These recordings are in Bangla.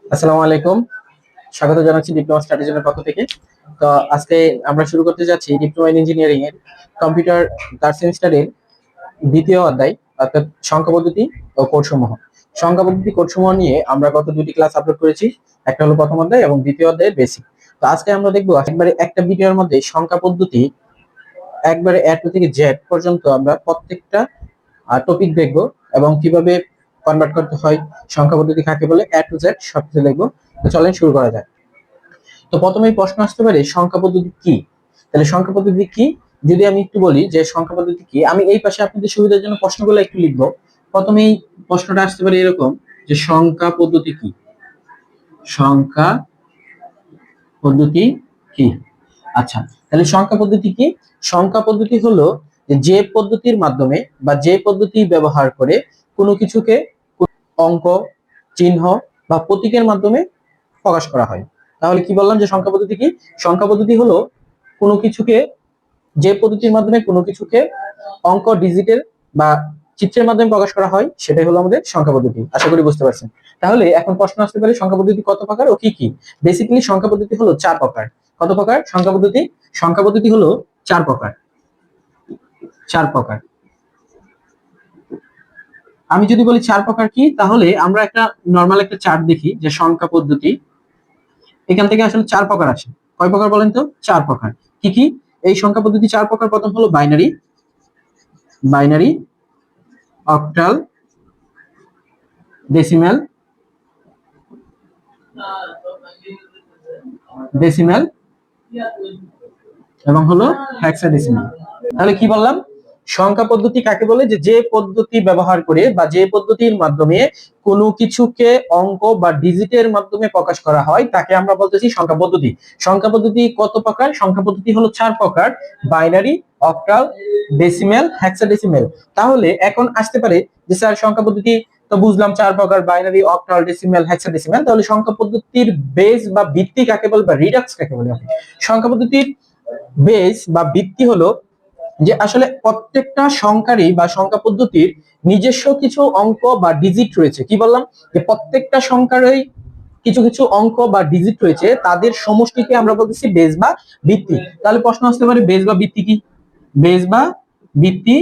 আসসালামু আলাইকুম। স্বাগত জানাচ্ছি ডিপ্লোমা স্ট্র্যাটেজির পক্ষ থেকে। তো আজকে আমরা শুরু করতে যাচ্ছি ডিপ্লোমা ইন ইঞ্জিনিয়ারিং এর কম্পিউটার থার্ড সেমিস্টারের দ্বিতীয় অধ্যায়, অর্থাৎ সংখ্যা পদ্ধতি ও কোডসমূহ। সংখ্যা পদ্ধতি কোডসমূহ নিয়ে আমরা গত দুটি ক্লাস আপলোড করেছি। একটা হলো প্রথম অধ্যায় এবং দ্বিতীয় অধ্যায়ের বেসিক। তো আজকে আমরা দেখবো একবারে একটা ভিডিওর মধ্যে সংখ্যা পদ্ধতি একবারে এ টু থেকে জেড পর্যন্ত আমরা প্রত্যেকটা টপিক দেখবো এবং কিভাবে কনভার্ট করতে হয়, সংখ্যা পদ্ধতি কাকে বলে, এ টু জেড সবকিছু দেখবো। তো চলেন শুরু করা যাক। তো প্রথমেই প্রশ্ন আসতে পারে সংখ্যা পদ্ধতি কি। তাহলে সংখ্যা পদ্ধতি কি, যদি আমি একটু বলি যে সংখ্যা পদ্ধতি কি, আমি এই পাশে আপনাদের সুবিধার জন্য প্রশ্নগুলো একটু লিখবো। প্রথমেই প্রশ্নটা আসতে পারে এরকম যে সংখ্যা পদ্ধতি কি। সংখ্যা পদ্ধতি কি? আচ্ছা, তাহলে সংখ্যা পদ্ধতি কি? সংখ্যা পদ্ধতি হলো যে পদ্ধতির মাধ্যমে বা যে পদ্ধতি ব্যবহার করে কোনো কিছুকে অঙ্ক, চিহ্ন বা প্রতীকের মাধ্যমে প্রকাশ করা হয়। তাহলে কি বললাম যে সংখ্যা পদ্ধতি কি? সংখ্যা পদ্ধতি হলো কোনো কিছুকে, যে পদ্ধতির মাধ্যমে কোনো কিছুকে অঙ্ক, ডিজিটের বা চিত্রের মাধ্যমে প্রকাশ করা হয় সেটাই হলো আমাদের সংখ্যা পদ্ধতি। আশা করি বুঝতে পারছেন। তাহলে এখন প্রশ্ন আসতে পারে সংখ্যা পদ্ধতি কত প্রকার ও কি কি। বেসিক্যালি সংখ্যা পদ্ধতি হলো চার প্রকার। কত প্রকার সংখ্যা পদ্ধতি? সংখ্যা পদ্ধতি হলো চার প্রকার। চার প্রকার। আমি যদি বলি চার প্রকার কি, তাহলে আমরা একটা নর্মাল একটা চার্ট দেখি যে সংখ্যা পদ্ধতি, এখান থেকে আসলে চার প্রকার আসে। কয় প্রকার বলেন তো? চার প্রকার। কি কি এই সংখ্যা পদ্ধতি? চার প্রকার। প্রথম হলো binary, binary, octal, decimal, decimal এবং হলো হেক্সাডেসিমেল। তাহলে কি বললাম? সংখ্যা পদ্ধতি কাকে বলে? যে যে পদ্ধতি ব্যবহার করে বা যে পদ্ধতির মাধ্যমে কোনো কিছুকে অঙ্ক বা ডিজিটের মাধ্যমে প্রকাশ করা হয় তাকে আমরা বলতেছি সংখ্যা পদ্ধতি। সংখ্যা পদ্ধতি কত প্রকার? সংখ্যা পদ্ধতি হলো চার প্রকার: বাইনারি, অক্টাল, ডেসিমেল, হেক্সাডেসিমেল। তাহলে এখন আসতে পারে যে স্যার সংখ্যা পদ্ধতি তো বুঝলাম চার প্রকার: বাইনারি, অক্টাল, ডেসিমেল, হেক্সাডেসিমেল। তাহলে সংখ্যা পদ্ধতির বেস বা ভিত্তি কাকে বলে বা রিডাক্স কাকে বলে? সংখ্যা পদ্ধতির বেস বা ভিত্তি হলো যে আসলে প্রত্যেকটা সংখ্যারই বা সংখ্যা পদ্ধতির নিজস্ব কিছু অঙ্ক বা ডিজিট রয়েছে। কি বললাম? যে প্রত্যেকটা সংখ্যারই কিছু কিছু অঙ্ক বা ডিজিট রয়েছে, তাদের সমষ্টিকে আমরা বলতেছি বেস বা ভিত্তি। তাহলে প্রশ্ন আসতে পারে বেস বা ভিত্তি কি? বেস বা ভিত্তি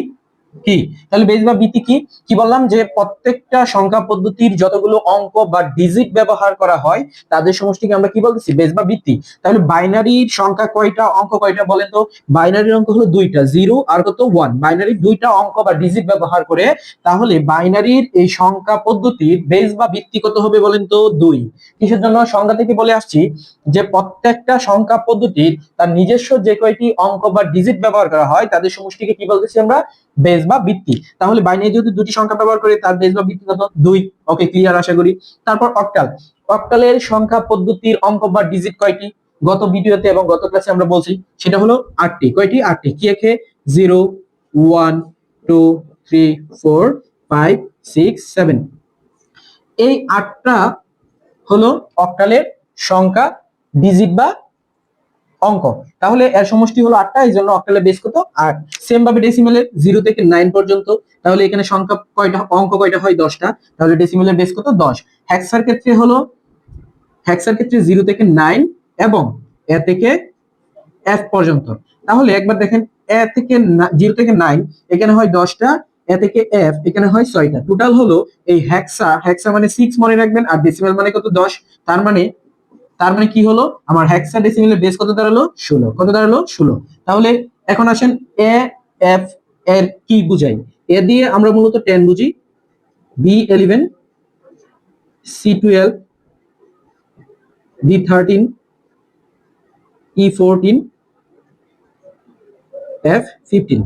কি? তাহলে বেস বা ভিত্তি কি? কি বললাম? যে প্রত্যেকটা সংখ্যা পদ্ধতির যতগুলো অঙ্ক বা ডিজিট ব্যবহার করা হয় তাদের সমষ্টিকে আমরা কি বলতেছি? বেস বা ভিত্তি। তাহলে বাইনারির সংখ্যা কয়টা, অঙ্ক কয়টা বলেন তো? বাইনারির অঙ্ক হলো দুইটা, জিরো আর কত? ওয়ান। বাইনারির দুইটা অঙ্ক বা ডিজিট ব্যবহার করে, তাহলে বাইনারির এই সংখ্যা পদ্ধতির বেস বা ভিত্তি কত হবে বলেন তো? দুই। কিসের জন্য? সংখ্যা থেকে বলে আসছি যে প্রত্যেকটা সংখ্যা পদ্ধতির তার নিজস্ব যে কয়টি অঙ্ক বা ডিজিট ব্যবহার করা হয় তাদের সমষ্টিকে কি বলতেছি আমরা? বেস বা ভিত্তি। তাহলে বাইনারি যেহেতু দুটি সংখ্যা ব্যবহার করে তার বেস বা ভিত্তি কত? দুই। ওকে, ক্লিয়ার আশা করি। তারপর অক্টাল। অক্টালের সংখ্যা পদ্ধতির অঙ্ক বা ডিজিট কয়টি? গত ভিডিওতে এবং গত ক্লাসে আমরা বলছি সেটা হলো আটটি। কয়টি? আটটি। কি একে? 0, 1, 2, 3, 4, 5, 6, 7। এই আটটা হলো অক্টালের সংখ্যা, ডিজিট বা অঙ্ক। তাহলে এর সমষ্টি হলো আটটা, এই জন্য অক্টালের বেস কত? 8। সেম ভাবে ডেসিমেলের 0 থেকে 9 পর্যন্ত। তাহলে এখানে সংখ্যা কয়টা, অঙ্ক কয়টা হয়? 10টা। তাহলে ডেসিমেলের বেস কত? 10। হেক্সার ক্ষেত্রে হলো, হেক্সার ক্ষেত্রে 0 থেকে 9 এবং এ থেকে এফ পর্যন্ত। তাহলে একবার দেখেন, এ থেকে 0 থেকে 9 এখানে হয় 10টা, এ থেকে এফ এখানে হয় 6টা। টোটাল হলো এই হেক্সা, হেক্সা মানে 6 মনে রাখবেন, আর ডেসিমেল মানে কত? 10। তার মানে কি হলো? আমার হেক্সাডেসিমেলের বেস কত দাঁড়ালো? 16। কত দাঁড়ালো? 16। তাহলে এখন আসেন এ, এফ এর কি বুঝাই? এ দিয়ে আমরা মূলত 10 বুঝি, বি 11, সি 12, ডি 13, ই 14, এফ 15।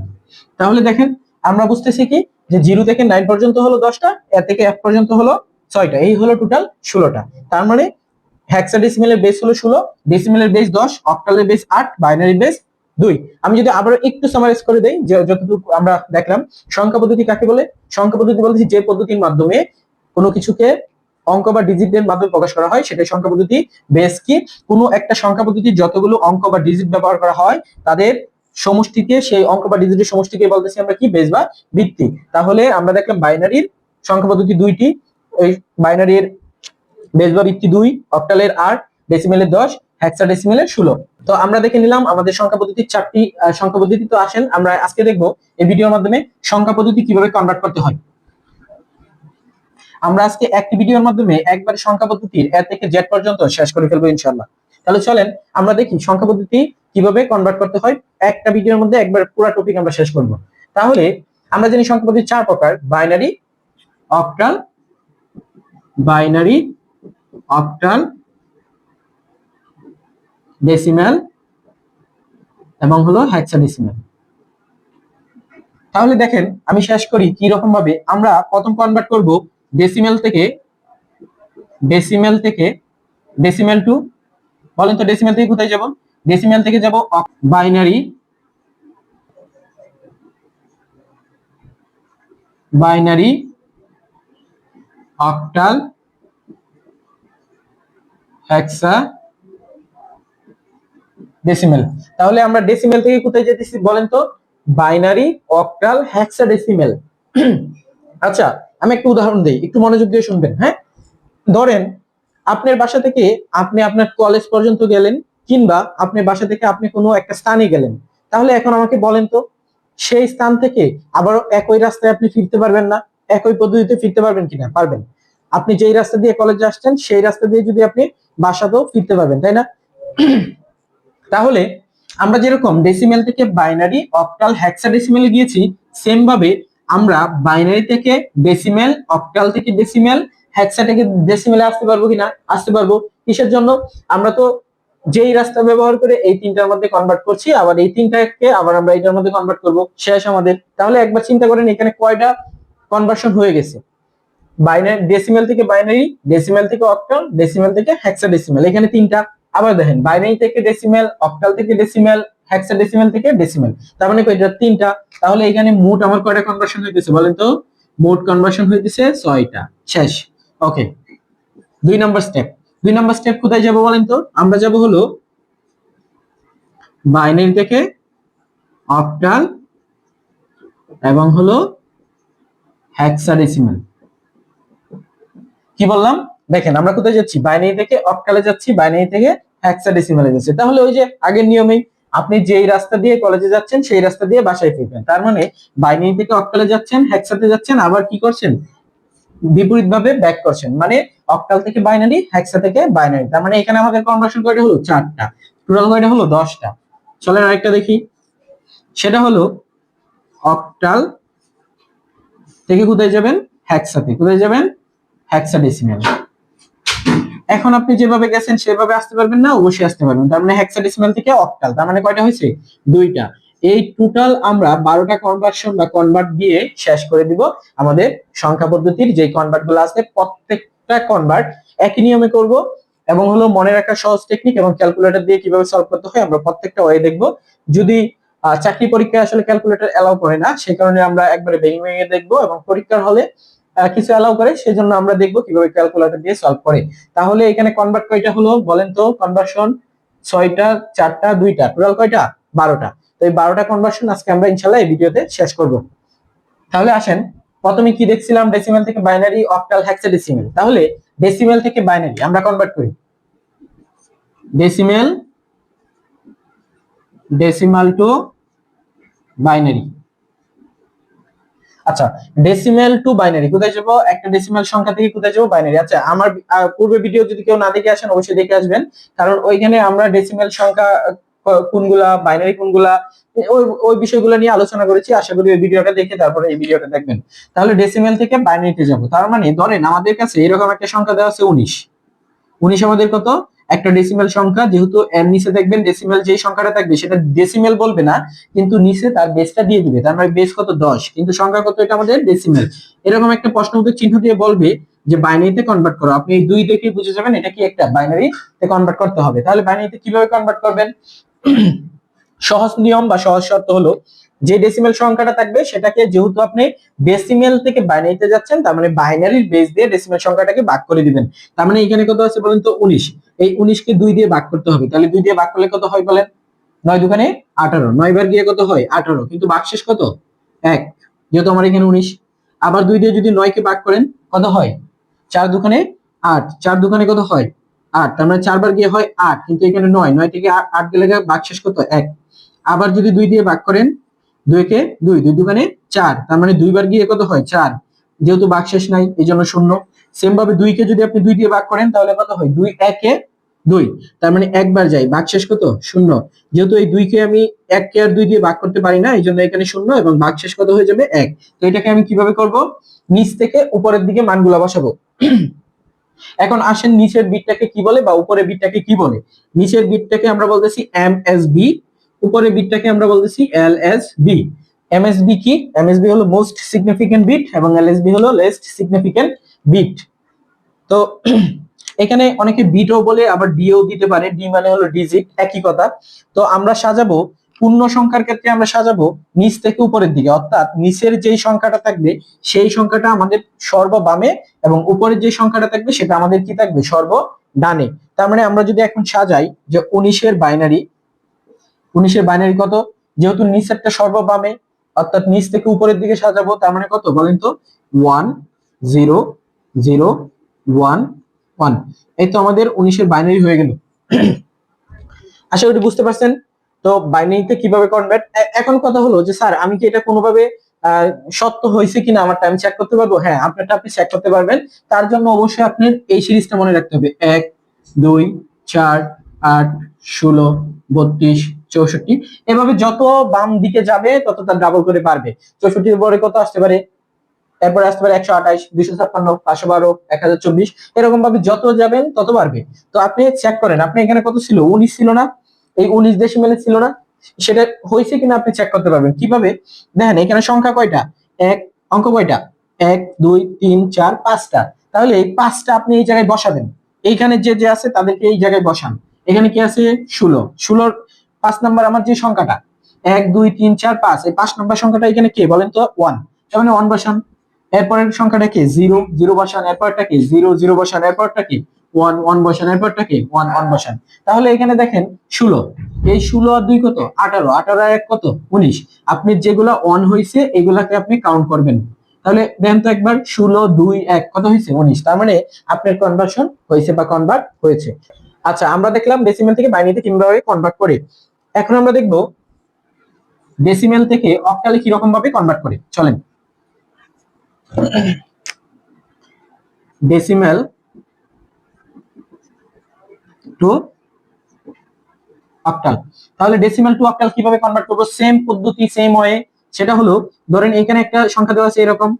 তাহলে দেখেন আমরা বুঝতেছি কি যে 0 থেকে 9 পর্যন্ত হলো 10টা, এ থেকে এফ পর্যন্ত হলো 6টা, এই হলো টোটাল 16টা। তার মানে হেক্সাডেসিমেলের বেস হলো 16, ডেসিমেলের বেস 10, অক্টালের বেস 8, বাইনারি বেস 2। আমি যদি আবার একটু সামারাইজ করে দেই যে যতটুকু আমরা দেখলাম, সংখ্যা পদ্ধতি কাকে বলে? সংখ্যা পদ্ধতি বলতে যে পদ্ধতির মাধ্যমে কোনো কিছুকে অঙ্ক বা ডিজিটের মাধ্যমে প্রকাশ করা হয় সেটাই সংখ্যা পদ্ধতি। বেস কি? কোনো একটা সংখ্যা পদ্ধতির যতগুলো অঙ্ক বা ডিজিট ব্যবহার করা হয় তাদের সমষ্টিকে, সেই অঙ্ক বা ডিজিটের সমষ্টিকে বলতেছি আমরা কি? বেস বা ভিত্তি। তাহলে আমরা দেখলাম বাইনারির সংখ্যা পদ্ধতি দুইটি। ওই বাইনারির বেস বা ভিত্তি 2, অক্টালের 8, ডেসিমেলের 10, হেক্সাডেসিমেলের 16। তো আমরা দেখে নিলাম আমাদের সংখ্যা পদ্ধতির 4টি সংখ্যা পদ্ধতি। তো আসেন আমরা আজকে দেখবো এই ভিডিওর মাধ্যমে সংখ্যা পদ্ধতি কিভাবে কনভার্ট করতে হয়। আমরা আজকে একটি ভিডিওর মাধ্যমে একবার সংখ্যা পদ্ধতির এ থেকে জেড পর্যন্ত শেষ করে ফেলবো ইনশাআল্লাহ। তাহলে চলেন আমরা দেখি সংখ্যা পদ্ধতি কিভাবে কনভার্ট করতে হয়। একটা ভিডিওর মধ্যে একবার পুরো টপিক আমরা শেষ করব। তাহলে আমরা জানি সংখ্যা পদ্ধতি 4 প্রকার: binary, octal, binary, octal, decimal এবং হলো হেক্সাডেসিমেল। তাহলে দেখেন আমি শেষ করি কি রকম ভাবে। আমরা প্রথম কনভার্ট করব ডেসিমেল থেকে ডেসিমেল টু। বলেন তো ডেসিমেল থেকে কোথায় যাব? ডেসিমেল থেকে যাব বাইনারি, বাইনারি, অক্টাল, হেক্সা ডেসিমেল। তাহলে আমরা ডেসিমেল থেকে কোথায় যেতেছি বলেন তো? Binary, octal, hexadecimal. আচ্ছা আমি একটা উদাহরণ দেই, একটু মনোযোগ দিয়ে শুনবেন। হ্যাঁ, ধরেন আপনার বাসা থেকে আপনি আপনার কলেজ পর্যন্ত গেলেন, কিংবা আপনার বাসা থেকে আপনি কোনো একটা স্থানে গেলেন। তাহলে এখন আমাকে বলেন তো, সেই স্থান থেকে আবার একই রাস্তায় আপনি ফিরতে পারবেন না? একই পদ্ধতিতে ফিরতে পারবেন কিনা? পারবেন। আপনি যেই রাস্তা দিয়ে কলেজে আসছেন সেই রাস্তা দিয়ে যদি আপনি বাসাতেও ফিরতে পারবেন, তাই না? তাহলে আমরা যেরকম ডেসিমেল থেকে বাইনারি, অক্টাল, হেক্সাডেসিমেলে গিয়েছি, সেম ভাবে আমরা বাইনারি থেকে ডেসিমেল, অক্টাল থেকে ডেসিমেল, হেক্সা থেকে ডেসিমেলে আসতে পারবো কিনা? আসতে পারবো। কিসের জন্য? আমরা তো যেই রাস্তা ব্যবহার করে এই তিনটার মধ্যে কনভার্ট করছি, আবার এই তিনটাকে আবার আমরা এটার মধ্যে কনভার্ট করব, শেষ আমাদের। তাহলে একবার চিন্তা করেন এখানে কয়টা কনভার্সন হয়ে গেছে। বাইনারি, ডেসিমেল থেকে বাইনারি, ডেসিমেল থেকে অক্টাল, ডেসিমেল থেকে হেক্সাডেসিমেল, এখানে তিনটা। আবার দেখেন বাইনারি থেকে ডেসিমেল, অক্টাল থেকে ডেসিমেল, হেক্সাডেসিমেল থেকে ডেসিমেল, তার মানে কয়টা? তিনটা। তাহলে এখানে মোট আমার কয়টা কনভার্সন হইতেছে বলেন তো? মোট কনভার্সন হইতেছে 6টা। শেষ। ওকে, 2 নম্বর স্টেপ। 2 নম্বর স্টেপ কোথায় যাব বলেন তো? আমরা যাব হলো বাইনারি থেকে অক্টাল এবং হলো হেক্সাডেসিমেল। কি বললাম? দেখেন আমরা কোথায় যাচ্ছি? বাইনারি থেকে অক্টালে যাচ্ছি, বাইনারি থেকে হেক্সাডেসিমালে যাচ্ছি। তাহলে ওই যে আগের নিয়মেই আপনি যেই রাস্তা দিয়ে কলেজে যাচ্ছেন সেই রাস্তা দিয়ে বাসায় ফিরবেন। তার মানে বাইনারি থেকে অক্টালে যাচ্ছেন, হেক্সাতে যাচ্ছেন, আবার কি করছেন? বিপরীত ভাবে ব্যাক করছেন। মানে অক্টাল থেকে বাইনারি, হেক্সা থেকে বাইনারি। তার মানে এখানে আমাদের কনভার্সন কয়টা হলো? 4টা। টোটাল কয়টা হলো? 10টা। চলেন আরেকটা দেখি। সেটা হলো অক্টাল থেকে কোথায় যাবেন? হেক্সাতে। কোথায় যাবেন? হেক্সাডেসিমেল। এখন আপনি যেভাবে গেছেন সেভাবে আসতে পারবেন না? অবশ্যই আসতে পারবেন। তার মানে হেক্সাডেসিমাল থেকে অক্টাল, তার মানে কয়টা হয়েছে? 2টা। এই টোটাল আমরা 12টা কনভার্সন বা কনভার্ট দিয়ে শেষ করে দিব আমাদের সংখ্যা পদ্ধতির যে কনভার্ট গুলো আছে। প্রত্যেকটা কনভার্ট একই নিয়মে করব, এবং হলো মনে রাখা সহজ টেকনিক এবং ক্যালকুলেটর দিয়ে কিভাবে সলভ করতে হয় আমরা প্রত্যেকটা ওয়ে দেখব। যদি চাকরি পরীক্ষায় আসলে ক্যালকুলেটর এলাও করে না, সেই কারণে আমরা একবারে ভেঙে ভেঙে দেখব, এবং পরীক্ষার হলে কিছু এলাও করে, সেজন্য আমরা দেখবো কিভাবে ক্যালকুলেটর দিয়ে সলভ করে। তাহলে এখানে কনভার্ট কয়টা হলো বলেন তো? কনভার্সন 6টা, 4টা, 2টা, টোটাল কয়টা? 12টা। তো এই 12টা কনভার্সন আজকে আমরা ইনশাআল্লাহ এই ভিডিওতে শেষ করব। তাহলে আসেন, প্রথমে কি দেখছিলাম? ডেসিমেল থেকে বাইনারি, অক্টাল, হেক্সাডেসিমেল। তাহলে ডেসিমেল থেকে বাইনারি আমরা কনভার্ট করি। Decimal, decimal two binary. আচ্ছা, ডেসিমেল টু বাইনারি কোথায় যাব? একটা ডেসিমেল সংখ্যা থেকে কোথায় যাব? বাইনারি। আচ্ছা, আমার পূর্বে ভিডিও যদি কেউ না দেখে আসেন অবশ্যই দেখে আসবেন, কারণ ওইখানে আমরা ডেসিমেল সংখ্যা কোনগুলা, বাইনারি কোনগুলা, ওই ওই বিষয়গুলো নিয়ে আলোচনা করেছি। আশা করি ওই ভিডিওটা দেখে তারপরে এই ভিডিওটা দেখবেন। তাহলে ডেসিমেল থেকে বাইনারিতে যাব। তার মানে ধরেন আমাদের কাছে এরকম একটা সংখ্যা দেওয়া আছে 19। 19 আমাদের কত? একটা ডেসিমেল সংখ্যা। যেহেতু এর নিচে দেখবেন ডেসিমেল যেই সংখ্যাটা থাকবে সেটা ডেসিমেল বলবে না, কিন্তু নিচে তার বেসটা দিয়ে দিবে। তার মানে বেস কত? 10, কিন্তু সংখ্যা কত? এটা আমাদের ডেসিমেল। এরকম একটা প্রশ্নবোধক চিহ্ন দিয়ে বলবে যে বাইনারিতে কনভার্ট করো। আপনি এই 2 দেখে বুঝে যাবেন এটা কি একটা বাইনারিতে কনভার্ট করতে হবে। তাহলে বাইনারিতে কিভাবে কনভার্ট করবেন? সহজ নিয়ম বা সহজ শর্ত হলো, যে ডেসিমেল সংখ্যাটা থাকবে সেটাকে, যেহেতু আপনি ডেসিমেল থেকে বাইনারিতে যাচ্ছেন, তার মানে বাইনারির বেস দিয়ে ডেসিমেল সংখ্যাটাকে ভাগ করে দিবেন। তার মানে এখানে কত আছে বলেন তো? 19। এই 19 কে 2 দিয়ে ভাগ করতে হবে। তাহলে 2 দিয়ে ভাগ করলে কত হয় বলেন? 9 দুগুণে 18। 9 বার গিয়ে কত হয়? 18। কিন্তু ভাগশেষ কত? 1, যেহেতু আমার এখানে 19। আবার 2 দিয়ে যদি 9 কে ভাগ করেন কত হয়? 4 দুগুণে 8, 4 দোকানে কত হয় 8, তার মানে 4 বার গিয়ে হয় 8, কিন্তু এখানে 9, 9 থেকে 8 গেলে ভাগশেষ কত 1। আবার যদি 2 দিয়ে ভাগ করেন, 2 কে 2, 2 দোকানে 4, তার মানে 2 বার গিয়ে কত হয় 4, যেহেতু ভাগশেষ নাই এই জন্য শূন্য। সেম ভাবে 2 কে যদি আপনি 2 দিয়ে ভাগ করেন তাহলে কত হয় 2 1 এ 2, তার মানে একবার যায়, ভাগশেষ কত শূন্য। যেহেতু এই 2 কে আমি 1 কে আর 2 দিয়ে ভাগ করতে পারি না, এই জন্য এখানে শূন্য এবং ভাগশেষ কত হয়ে যাবে 1। তো এটাকে আমি কিভাবে করব, নিচ থেকে উপরের দিকে মানগুলো বসাবো। এখন আসেন নিচের বিটটাকে কি বলে বা উপরের বিটটাকে কি বলে। নিচের বিটটাকে আমরা বলতেছি এমএসবি, উপরের বিটটাকে আমরা বলতেছি এলএসবি। এমএসবি কি, এমএসবি হলো মোস্ট সিগনিফিকেন্ট বিট এবং এলএসবি হলো লেস্ট সিগনিফিকেন্ট বিট। তো এখানে অনেকে বিটও বলে আবার ডিও দিতে পারে, ডি মানে হলো ডিজিট, একই কথা। তো আমরা সাজাবো পূর্ণ সংখ্যার ক্ষেত্রে আমরা সাজাবো নিচ থেকে উপরের দিকে, অর্থাৎ নিচের যেই সংখ্যাটা থাকবে সেই সংখ্যাটা আমাদের সর্ব বামে এবং উপরের যে সংখ্যাটা থাকবে সেটা আমাদের কি থাকবে সর্ব ডানে। তার মানে আমরা যদি এখন সাজাই যে 19 এর বাইনারি, 19 এর বাইনারি কত, যেহেতু নিচেরটা সর্ব বামে অর্থাৎ নিচ থেকে উপরের দিকে সাজাবো, তার মানে কত বলেন তো 1 0 0 1 1। এই তো আমাদের 19 এর বাইনারি হয়ে গেল। আশা করি বুঝতে পারছেন। তো বাইনারিতে কিভাবে কনভার্ট, এখন কথা হলো যে স্যার আমি কি এটা কোনোভাবে সত্য হয়েছে কিনা আমারটা আমি চেক করতে পারবো। হ্যাঁ, আপনারটা আপনি চেক করতে পারবেন। তার জন্য অবশ্যই আপনার এই সিরিজটা মনে রাখতে হবে, 1 2 4 8 16 32 64। এভাবে যত বাম দিকে যাবে তত তার ডাবল করে পারবে। 64 পরে কত আসতে পারে, এরপরে আসতে পারে 128 256 512 1024, এরকম ভাবে যত যাবেন তত বাড়বে। তো আপনি চেক করেন, আপনি এখানে কত ছিল 19 ছিল না, এই 19 ডেসিমেলে ছিল না, সেটা হয়েছে কিনা আপনি চেক করতে পারবেন কিভাবে। দেখেন এখানে সংখ্যা কয়টা, এক, অঙ্ক কয়টা 1 2 3 4 5টা, তাহলে এই 5টা আপনি এই জায়গায় বসাবেন। এইখানে যে যে আছে তাদেরকে এই জায়গায় বসান। এখানে কি আছে 16, 16 5 নাম্বার আমার যে সংখ্যাটা 1 2 3 4 5, এই 5 নাম্বার সংখ্যাটা এখানে কে বলেন তো 1, তার মানে 1 বসান। এরপরের সংখ্যাটা কি 0 0 বসান, এরপরটা কি 0 0 বসান, এরপরটা কি 1 1 বসান, এরপরটা কি 1 1 বসান। তাহলে এখানে দেখেন 16, এই 16 আর 2 কত 18, 18 আর 1 কত 19। আপনি যেগুলা 1 হইছে এগুলাকে আপনি কাউন্ট করবেন। তাহলে দেখেন তো একবার 16 2 1 কত হয়েছে 19, তার মানে আপনার কনভার্সন হয়েছে বা কনভার্ট হয়েছে। আচ্ছা, আমরা দেখলাম ডেসিমেল থেকে বাইনারিতে কিভাবে কনভার্ট করে। এখন আমরা দেখব ডেসিমেল থেকে অক্টালে কি রকম ভাবে কনভার্ট করে। চলেন ডেসিমেল টু অক্টাল। তাহলে ডেসিমেল টু অক্টাল কিভাবে কনভার্ট করব, সেম পদ্ধতি সেম ওয়ে। সেটা হলো ধরেন এখানে একটা সংখ্যা দেওয়া আছে এরকম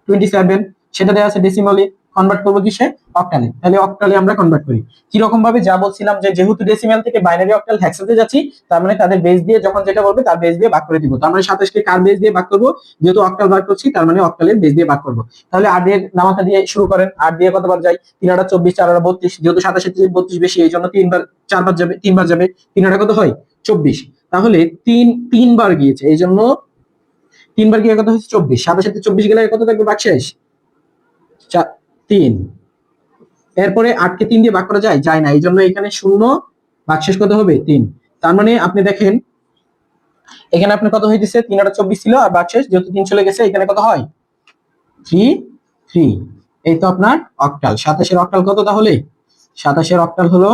27, সেটা দেওয়া আছে ডেসিমালে, কনভার্ট করব কিসে অক্টালে। তাহলে অক্টালে আমরা কনভার্ট করি কি রকম ভাবে, যা বলছিলাম যে যেহেতু ডেসিমাল থেকে বাইনারি অক্টাল হেক্সাতে যাচ্ছি, তার মানে তাদের বেস দিয়ে যখন যেটা বলবে তার বেস দিয়ে ভাগ করে দিব। তার মানে 27 কে কার বেস দিয়ে ভাগ করব, যেহেতু অক্টাল ভাগ করছি তার মানে অক্টালের বেস দিয়ে ভাগ করব। তাহলে 8 এর নামাতা দিয়ে শুরু করেন, 8 দিয়ে কতবার যায় 3 8 24 4 8 32, যেহেতু 27 থেকে 32 বেশি এই জন্য 3 বার 4 বার যাবে, 3 বার যাবে, 3 8 কত হয় 24। তাহলে 3 বার গিয়েছে এই জন্য 3 বার গিয়ে কত হচ্ছে 24, 27 24 গেলে কত থাকবে ভাগশেষ 3। এরপরে 8 কে 3 দিয়ে ভাগ করা যায় যায় না, এই জন্য এখানে শূন্য, ভাগশেষ কত হবে 3। তার মানে আপনি দেখেন এখানে আপনার কত হয়ে গেছে 3 8 24 ছিল আর ভাগশেষ যেহেতু 3 চলে গেছে এখানে কত হয় 3 3। এই তো আপনার অক্টাল। 27 এর অক্টাল কত তাহলে, 27 এর অক্টাল হলো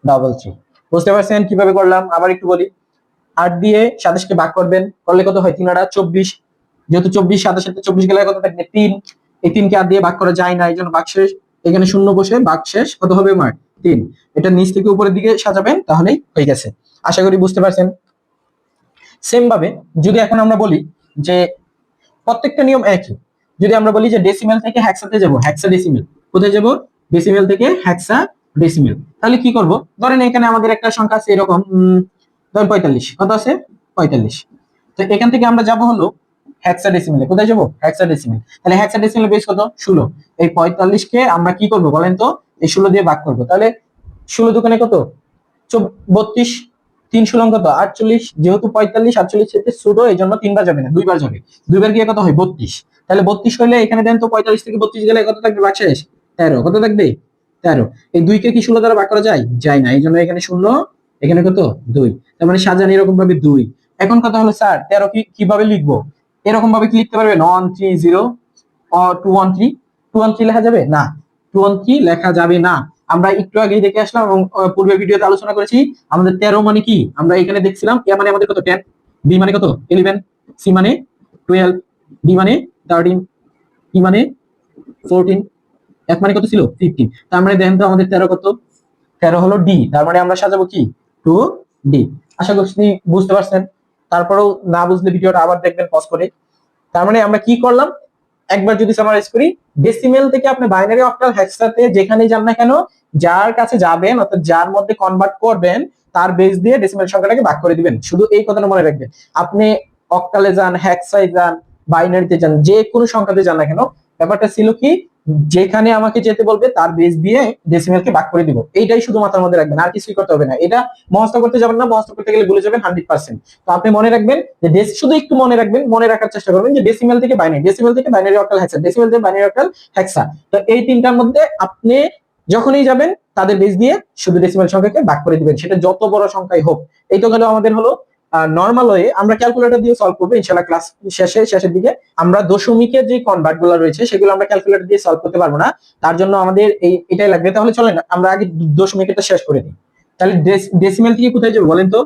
333। বুঝতে পারছেন কিভাবে করলাম। আবার একটু বলি, 8 দিয়ে 27 কে ভাগ করবেন, করলে কত হয় 3 8 24, যেহেতু 24 27 সাথে 24 গেলে কত থাকবে 3, এই 3 কে 8 দিয়ে ভাগ করা যায় না এই জন্য ভাগশেষ এখানে শূন্য বসে ভাগশেষ কত হবে আমার 3। এটা নিচ থেকে উপরের দিকে সাজাবেন তাহলেই হয়ে গেছে। আশা করি বুঝতে পারছেন। সেম ভাবে যদি এখন আমরা বলি যে প্রত্যেকটা নিয়ম একই, যদি আমরা বলি যে ডেসিমেল থেকে হেক্সাতে যাব, হেক্সা ডেসিমেল, কোথায় যাব ডেসিমেল থেকে হেক্সা ডেসিমেল, তাহলে কি করব, ধরেন এখানে আমাদের একটা সংখ্যা আছে এরকম ধরেন 45, কত আছে 45। তো এখান থেকে আমরা যাব হলো হেক্সাডেসিমেলে, কোথায় যাব হেক্সাডেসিমেল। তাহলে হেক্সাডেসিমেল বেস কত 16, এই 45 কে আমরা কি করব বলেন তো এই 16 দিয়ে ভাগ করব। তাহলে 16 দোকানে কত 32, 3 16 কত 48, যেহেতু 45 48 থেকে ছোট এই জন্য 3 বার যাবে না 2 বার যাবে, 2 বার গিয়ে কত হয় 32। তাহলে 32 হইলে এখানে দেন তো 45 থেকে 32 গেলে কত থাকবে ভাগশেষ 13, কত থাকবে 13। এই 2 কে কি 16 দ্বারা ভাগ করা যায় যায় না, এই জন্য এখানে শূন্য, এখানে কত 2, তার মানে সাজান এরকম ভাবে 2। এখন কথা হলো স্যার 13 কিভাবে লিখবো, এরকম ভাবে কি লিখতে পারবেন 130 213 213 লেখা যাবে না, 23 লেখা যাবে না। আমরা একটু আগেই দেখে আসলাম এবং পূর্বের ভিডিওতে আলোচনা করেছি আমাদের 13 মানে কি, আমরা এখানে দেখছিলাম এ মানে আমাদের কত 10, বি মানে কত 11, সি মানে 12, ডি মানে 13, ই মানে 14, এফ মানে কত ছিল 15। তার মানে দেখেন তো আমাদের 13 কত, 13 হলো ডি। তার মানে আমরা সাজাবো কি টু ডি। আশা করছি বুঝতে পারছেন। তারপরেও না বুঝলে ভিডিওটা আবার দেখবেন পজ করে। তার মানে আমরা কি করলাম, একবার যদি সামারাইজ করি, ডেসিমেল থেকে আপনি বাইনারি অক্টাল হেক্সাতে যেখানেই যান না কেন, যার কাছে যাবেন অর্থাৎ যার মধ্যে কনভার্ট করবেন তার বেস দিয়ে ডেসিমেল সংখ্যাটাকে ভাগ করে দিবেন। শুধু এই কথাটা মনে রাখবেন। আপনি অক্টালে যান, হেক্সায় যান, বাইনারিতে যান, যে কোনো সংখ্যাতে যান না কেন, ব্যাপারটা ছিল কি, যেখানে আমাকে যেতে বলবে তার বেস দিয়ে ডেসিমেলকে ভাগ করে দিব। এইটাই শুধু মাথার মধ্যে রাখবেন, আর কিছুই করতে হবে না। এটা মুখস্থ করতে যাবেন না, মুখস্থ করতে গেলে ভুলে যাবেন 100%। তো আপনি মনে রাখবেন যে শুধু একটু মনে রাখবেন, মনে রাখার চেষ্টা করবেন যে ডেসিমেল থেকে বাইনারি, ডেসিমেল থেকে বাইনারি অক্টাল হেক্সা, ডেসিমেল থেকে বাইনারি অক্টাল হেক্সা। তো এই তিনটার মধ্যে আপনি যখনই যাবেন তাদের বেস দিয়ে শুধু ডেসিমেল সংখ্যাকে ভাগ করে দিবেন, সেটা যত বড় সংখ্যাই হোক। এই তো গেল আমাদের হলো নরমাল ওয়ে। আমরা ক্যালকুলেটর দিয়ে সলভ করবো ইনশাআল্লাহ ক্লাস শেষের দিকে। আমরা দশমিকের যে কনভার্ট গুলো রয়েছে সেগুলো আমরা ক্যালকুলেটর দিয়ে সলভ করতে পারবো না, তার জন্য আমাদের এটাই লাগবে। তাহলে চলেন আমরা আগে দশমিকেরটা শেষ করে দিই। তাহলে ডেসিমেল থেকে কোথায় যাবো বলেন তো?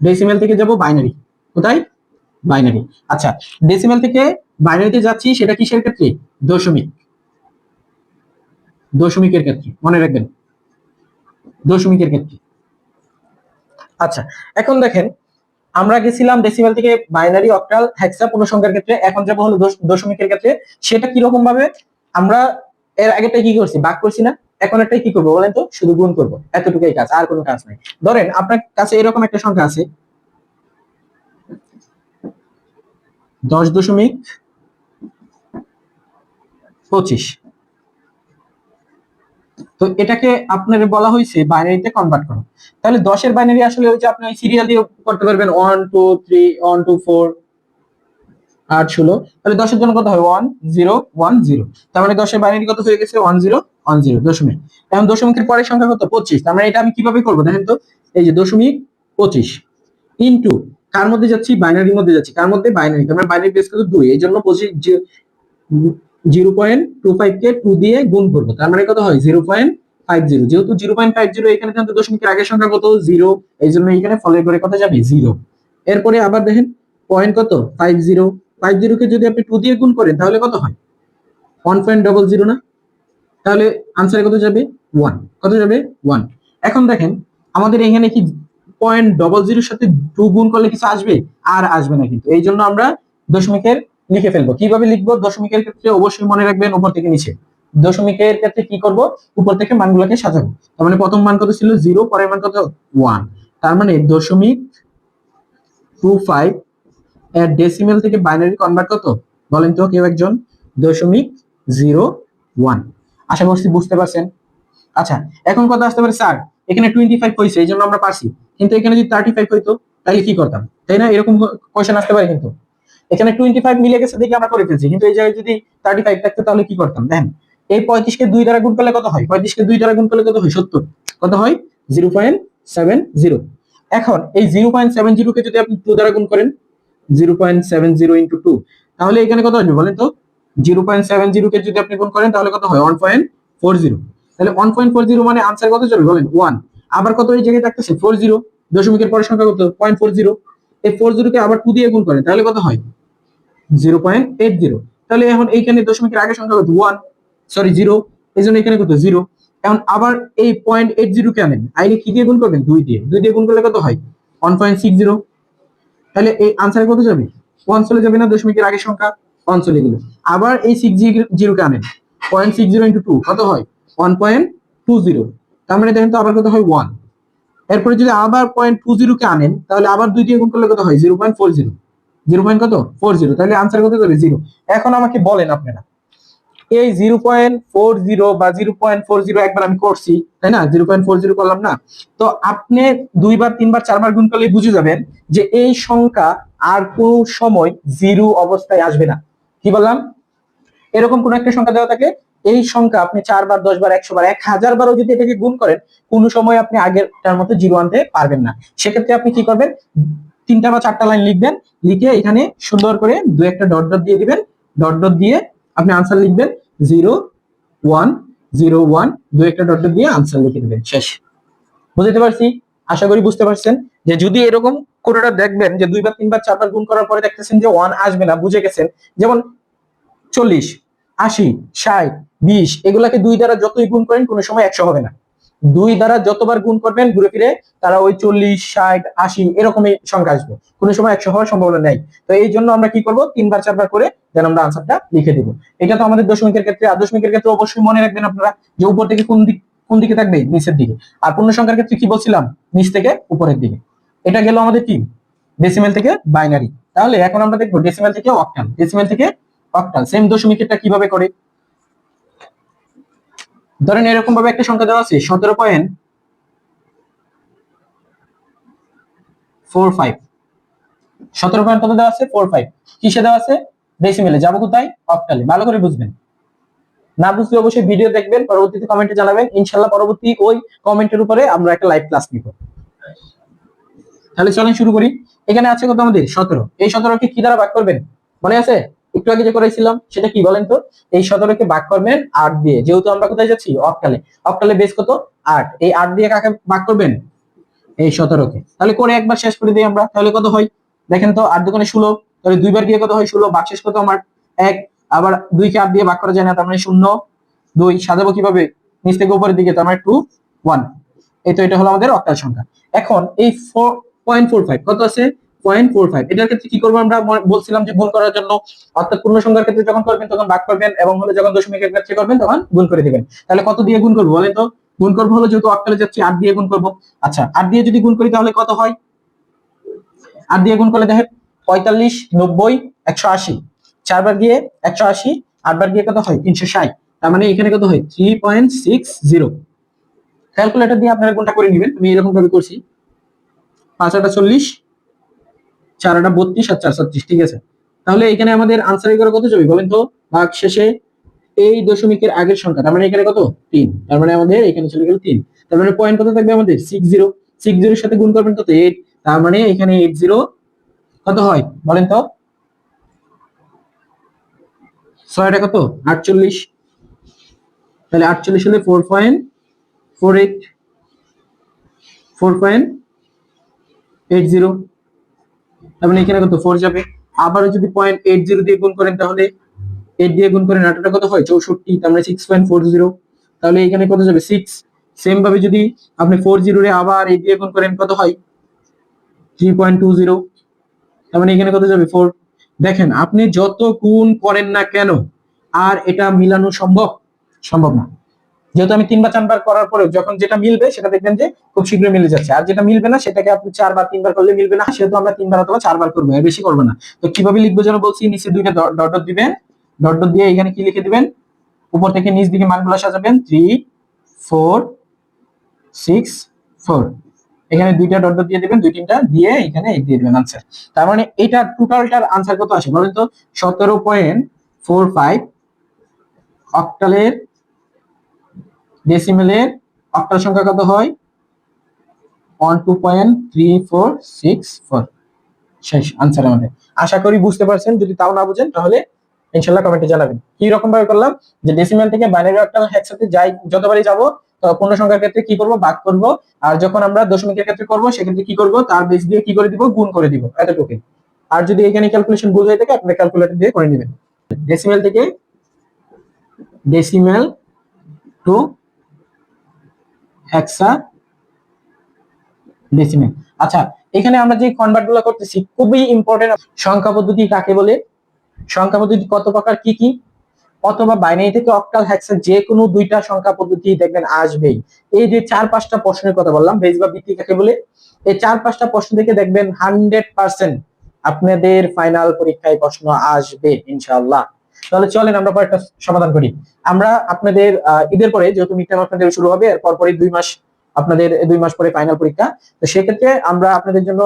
ডেসিমেল থেকে যাব বাইনারি। কোথায়? বাইনারি। আচ্ছা, ডেসিমেল থেকে বাইনারিতে যাচ্ছি, সেটা কিসের ক্ষেত্রে? দশমিক, দশমিকের ক্ষেত্রে মনে রাখবেন, দশমিকের ক্ষেত্রে। আচ্ছা, এখন দেখেন আমরা গেছিলাম ডেসিমেল থেকে বাইনারি অক্টাল হেক্সা পূর্ণসংখ্যার ক্ষেত্রে, এখন যাব হলো দশমিকের ক্ষেত্রে। সেটা কি রকম ভাবে, আমরা এর আগেরটা কি করছি, ভাগ করছি না? এখন একটা কি করবো বলেন তো? শুধু গুণ করব, এতটুকুই কাজ, আর কোনো কাজ নাই। ধরেন আপনার কাছে এরকম একটা সংখ্যা আছে 10.25, তো এটাকে আপনার বলা হয়েছে বাইনারিতে কনভার্ট করো। তাহলে 10 এর বাইনারি আসলে ওই যে আপনি সিরিয়াল দিয়ে করতে পারবেন, 1 2 3 1 2 4 8 16। তাহলে 10 এর জন্য কত হয় 1 0 1 0। তার মানে 10 এর বাইনারি কত হয়ে গেছে 1 0 1 0 দশমিক। এখন দশমিকের পরের সংখ্যা কত 25। তার মানে এটা আমি কিভাবে করব দেখেন তো, এই যে দশমিক 25 ইনটু কার মধ্যে যাচ্ছি, বাইনারির মধ্যে যাচ্ছি। কার মধ্যে? বাইনারি। তার মানে বাইনারি বেস কত 2, এই জন্য 25 0.25 কে 2 দিয়ে গুণ করবো। তার মানে কত হয় 0.50। যেহেতু 0.50 এখানে কিন্তু দশমিকের আগের সংখ্যা কত 0, এই জন্য এখানে ফলের করে কত যাবে 0। এরপরে আবার দেখেন পয়েন্ট কত 50, 50 কে যদি আপনি 2 দিয়ে গুণ করেন তাহলে কত হয় 1.00 না? তাহলে আনসারে কত যাবে 1, কত যাবে 1। এখন দেখেন আমাদের এখানে কি 0.00 সাথে 2 গুণ করলে কিছু আসবে? আর আসবে না কিন্তু। এই জন্য আমরা দশমিকের লিখে ফেলবো। কিভাবে লিখবো? দশমিকের ক্ষেত্রে অবশ্যই মনে রাখবেন উপর থেকে নিচে। দশমিকের ক্ষেত্রে কি করব, উপর থেকে মানগুলোকে সাজাবো। তার মানে প্রথম মান কত ছিল 0, পরের মান কত 1। তার মানে 0.25 এর ডেসিমেল থেকে বাইনারি কনভার্ট কত বলেন তো কেউ একজন? 0.01। আশা করছি বুঝতে পারছেন। আচ্ছা, এখন কথা আসতে পারে স্যার এখানে 25 হয়েছে এই জন্য আমরা পারছি, কিন্তু এখানে যদি 35 হইতো তাহলে কি করতাম, তাই না? এরকম কোশ্চেন আসতে পারে। কিন্তু এখানে 25 মিলে গেছে দেখে আমরা করে ফেলছি, কিন্তু এই জায়গায় যদি 35 থাকতো তাহলে কি করতাম দেখেন। এই 35 কে 2 দ্বারা গুণ করলে কত হয়? 35 কে 2 দ্বারা গুণ করলে কত হয় 70। কত হয় 0.70। এখন এই 0.70 কে যদি আপনি 2 দ্বারা গুণ করেন, 0.70 ইন্টু 2, তাহলে এখানে কত আসবে বলেন তো? 0.70 কে যদি আপনি গুণ করেন তাহলে কত হয় 1.40। তাহলে 1.40 মানে আনসার কত যাবে বলেন 1। আবার কত এই জায়গায় থাকতেছে 40, দশমিকের পরের সংখ্যা কত 0.40। এই 40 কে আবার 2 দিয়ে গুণ করেন তাহলে কত হয় 0.80। তাহলে এখন এইখানে দশমিকের আগের সংখ্যা কত 1, সরি 0, এই জন্য এখানে কত 0। এখন আবার এই 0.80 কে আনেন, আইনে কি দিয়ে গুণ করবেন 2 দিয়ে, 2 দিয়ে গুণ করলে কত হয় 1.60। তাহলে এই আনসারে কত যাবে 1 চলে যাবে না? দশমিকের আগের সংখ্যা 1 চলে গেল। আবার এই 60 কে আনেন, 0.60 ইন্টু 2 কত হয় 1.20। তার মানে দেখেন তো আবার কত হয় 1। এরপরে যদি আবার 0.20 কে আনেন তাহলে আবার 2 দিয়ে গুণ করলে কত হয় 0.40, 0.40। তাহলে আনসার কত যাবে 0। এখন আমাকে বলেন আপনারা এই 0.40 বা 0.40 একবার আমি করছি তাই না, 0.40 করলাম না? তো আপনি 2 বার 3 বার 4 বার গুণ করলে বুঝে যাবেন যে এই সংখ্যা আর কোন সময় 0 অবস্থায় আসবে না। কি বললাম? এরকম কোন একটা সংখ্যা দেওয়া থাকে, এই সংখ্যা আপনি 4 বার 10 বার 100 বার 1000 বারও যদি এটাকে গুণ করেন কোন সময় আপনি আগেরটার মতো 0 আনতে পারবেন না। সেক্ষেত্রে আপনি কি করবেন, 3টা বা 4টা লাইন লিখবেন, লিখে এখানে সুন্দর করে 2 একটা ডট ডট দিয়ে দিবেন, ডট ডট দিয়ে আপনি আনসার লিখবেন 0 1 01 দুই একটা ডট দিয়ে আনসার লিখে দিবেন, শেষ। বুঝতে পারছি, আশা করি বুঝতে পারছেন। যে যদি এরকম কোনোটা দেখবেন যে 2 বার 3 বার 4 বার গুণ করার পরে দেখতেছেন যে 1 আসবে না, বুঝে গেছেন। যেমন 40, 80, 60, 20 এগুলাকে 2 দ্বারা যতই গুণ করেন কোনো সময় 100 হবে না। 2 দ্বারা যতবার গুণ করবেন ঘুরে ফিরে তারা ওই 40, 60, 80 এরকমই সংখ্যা আসবে, কোনো সময় 100 হওয়ার সম্ভাবনা নেই। তো এই জন্য আমরা কি করব, 3 বার 4 বার করে যেন আমরা আনসারটা লিখে দিব। এটা তো আমাদের দশমিকের ক্ষেত্রে। আর দশমিকের ক্ষেত্রে অবশ্যই মনে রাখবেন আপনারা যে উপর থেকে কোন দিকে থাকবে, নিচের দিকে। আর পূর্ণ সংখ্যার ক্ষেত্রে কি বলছিলাম, নিচ থেকে উপরের দিকে। এটা গেল আমাদের কি, ডেসিমেল থেকে বাইনারি। তাহলে এখন আমরা দেখবো ডেসিমেল থেকে অক্টাল। ডেসিমেল থেকে অক্টাল সেম দশমিকেরটা কিভাবে করে। ধরেন এরকম ভাবে একটা সংখ্যা দেওয়া আছে 17.45। 17 পয়েন্ট কত দেওয়া আছে, 45। কিসে দেওয়া আছে, ডেসিমেলে। যাবো কোথায়, অক্টালে। ভালো করে বুঝবেন, না বুঝলে অবশ্যই ভিডিও দেখবেন, পরবর্তীতে কমেন্টে জানাবেন। ইনশাআল্লাহ পরবর্তী ওই কমেন্টের উপরে আমরা একটা লাইভ ক্লাস নিব। তাহলে চলেন শুরু করি। এখানে আছে কত আমাদের 17। এই 17কে কি দ্বারা ভাগ করবেন, মনে আছে? একটু আগে যে করেছিলাম সেটা কি বলেন তো? এই 17কে ভাগ করবেন 8 দিয়ে, যেহেতু আমরা কোথায় যাচ্ছি, অক্টালে। অক্টালে বেস কত, 8। এই 8 দিয়ে কাকে ভাগ করবেন, এই 17কে। তাহলে করে একবার শেষ করে দিই আমরা। তাহলে কত হয় দেখেন তো, 8 দুগুণে 16। তাহলে দুইবার গিয়ে কত হয়, 16। ভাগশেষ কত আমার 1। আবার 2 কে 8 দিয়ে ভাগ করা যায় না, তার মানে 0 2। সাজাবো কিভাবে, নিচ থেকে উপরের দিকে, তার মানে 2 1। এই তো, এটা হলো আমাদের অক্টাল সংখ্যা। এখন এই 4.45 কত আছে, 0.45। এটার ক্ষেত্রে কি করবো, আমরা বলছিলাম যে গুণ করার জন্য, অর্থাৎ পূর্ণ সংখ্যার ক্ষেত্রে যখন করবেন তখন ভাগ করবেন, এবং হলো যখন দশমিকের ক্ষেত্রে করবেন তখন গুণ করে দিবেন। তাহলে কত দিয়ে গুণ করবো বলেন তো? গুণ করবো হলো, যেহেতু অক্টালে যাচ্ছি 8 দিয়ে গুণ করবো। আচ্ছা, 8 দিয়ে যদি গুণ করি তাহলে কত হয়, 8 দিয়ে গুণ করলে দেখেন 45, 90, 180। 4 বার গিয়ে 180, 8 বার গিয়ে কত হয়, 360। তার মানে এখানে কত হয়, 3.60। ক্যালকুলেটর দিয়ে আপনারা গুণটা করে নেবেন। আমি এরকম ভাবে করছি, 5 8 40, 4 8 32, আর 4 36। ঠিক আছে, তাহলে এখানে আমাদের আনসার করে কত যাবে বলেন তো, ভাগ শেষে এই দশমিকের আগের সংখ্যা, তার মানে এখানে কত, 3। তার মানে আমাদের এখানে চলে গেল 3। তার মানে পয়েন্ট কত থাকবে আমাদের, 60। 60 এর সাথে গুণ করবেন কত, 8। তার মানে এখানে 80 কত হয় বলেন তো, 6টা কত, 48। তাহলে 48 হলে 4.48, 4.80। তার মানে এখানে কত, 4 যাবে। আবারও যদি 0.80 দিয়ে গুণ করেন তাহলে 8 দিয়ে গুণ করেন, 8টা কত হয়, 64। তার মানে 6.40। তাহলে এখানে কত যাবে, 6। সেম ভাবে যদি আপনি 40 রে আবার 8 দিয়ে গুণ করেন কত হয়, 3.20। তার মানে এখানে কত যাবে, 4। দেখেন আপনি যত গুণ করেন না কেন, আর এটা মিলানো সম্ভব সম্ভব না। যেহেতু আমি 3 বা 4 বার করার পরে যখন যেটা মিলবে সেটা দেখবেন যে খুব শীঘ্রই মিলে যাচ্ছে, আর যেটা মিলবে না সেটাকে আপনি 4 বার 3 বার করলে মিলবে না। সেহেতু আমরা 3 বার অথবা 4 বার করবো, এর বেশি করবো না। তো কিভাবে লিখবো যেন বলছি, নিচে 2টা ডট ডট দিবেন। ডট ডট দিয়ে এখানে কি লিখে দিবেন, উপর থেকে নিচ দিকে মানগুলো সাজাবেন, 3 4 6 4। এখানে 2টা ডট ডট দিয়ে দিবেন, 2 3টা দিয়ে এখানে দিয়ে দিবেন আনসার। তার মানে এটা টোটালটার আনসার কত আসে বলেন তো, 17.45। অক্টালের ডেসিমেলের অক্টাল সংখ্যা কত হয়, 12.3464। শেষ আনসার আমাদের। আশা করি বুঝতে পারছেন। যদি তাও না বুঝেন তাহলে ইনশাআল্লাহ কমেন্টে জানাবেন। কি রকম ভাবে করলাম, যে ডেসিমেল থেকে বাইনারি অক্টাল একসাথে যাই, যতবারই যাব পূর্ণ সংখ্যার ক্ষেত্রে কি করব, ভাগ করব। আর যখন আমরা দশমিকের ক্ষেত্রে করব সেক্ষেত্রে কি করব, তার বেস দিয়ে কি করে দিব, গুণ করে দিব, এতটুকুই। আর যদি এখানে ক্যালকুলেশন ভুল হয়ে থাকে আপনারা ক্যালকুলেটর দিয়ে করে নেবেন। ডেসিমেল থেকে ডেসিমেল টু হেক্সা ডেসিমেল। আচ্ছা, এখানে আমরা যে কনভার্ট গুলো করতেছি খুবই ইম্পর্টেন্ট। সংখ্যা পদ্ধতি কাকে বলে, সংখ্যা পদ্ধতি কত প্রকার, কি কি, অথবা বাইনারি থেকে অক্টাল হেক্সা যে কোনো 2টা সংখ্যা পদ্ধতি দেখবেন আসবেই। এই যে 4-5টা প্রশ্নের কথা বললাম, বেস বা ভিত্তি কাকে বলে, এই 4-5টা প্রশ্ন থেকে দেখবেন 100% আপনাদের ফাইনাল পরীক্ষায় প্রশ্ন আসবে ইনশাআল্লাহ। তাহলে চলেন আমরা কয়েকটা সমাধান করি। আমরা আপনাদের ঈদের পরে, যেহেতু মিড টার্ম আপনাদের শুরু হবে, এর পরপরই 2 মাস, আপনাদের 2 মাস পরে ফাইনাল পরীক্ষা। তো সেক্ষেত্রে আমরা আপনাদের জন্য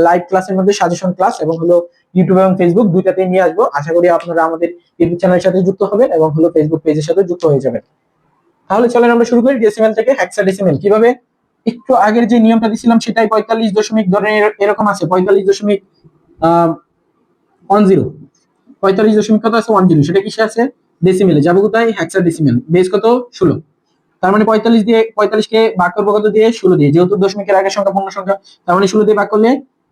লাইভ ক্লাসের মধ্যে সাজেশন ক্লাস এবং হলো ইউটিউব এবং ফেসবুক দুইটাতেই নিয়ে আসবো। আশা করি আপনারা আমাদের ইউটিউব চ্যানেলের সাথে যুক্ত হবেন এবং হলো ফেসবুক পেজের সাথে যুক্ত হয়ে যাবেন। তাহলে চলেন আমরা শুরু করি ডেসিমেল থেকে হেক্সাডেসিমেল কিভাবে। একটু আগের যে নিয়মটা দিছিলাম সেটাই, 45 দশমিক ধরেন এরকম আছে, 45.10, 45 দশমিক কত আছে, 10। সেটা কিসে আছে, ডেসিমেলে। যাবো কোথায়, হেক্সাডেসিমেল। বেস কত, 16। তার মানে 45 কে ভাগ করবো কত দিয়ে? 16 দিয়ে, যেহেতু দশমিকের আগের সংখ্যা পূর্ণ সংখ্যা, তার মানে 16 দিয়ে ভাগ করলে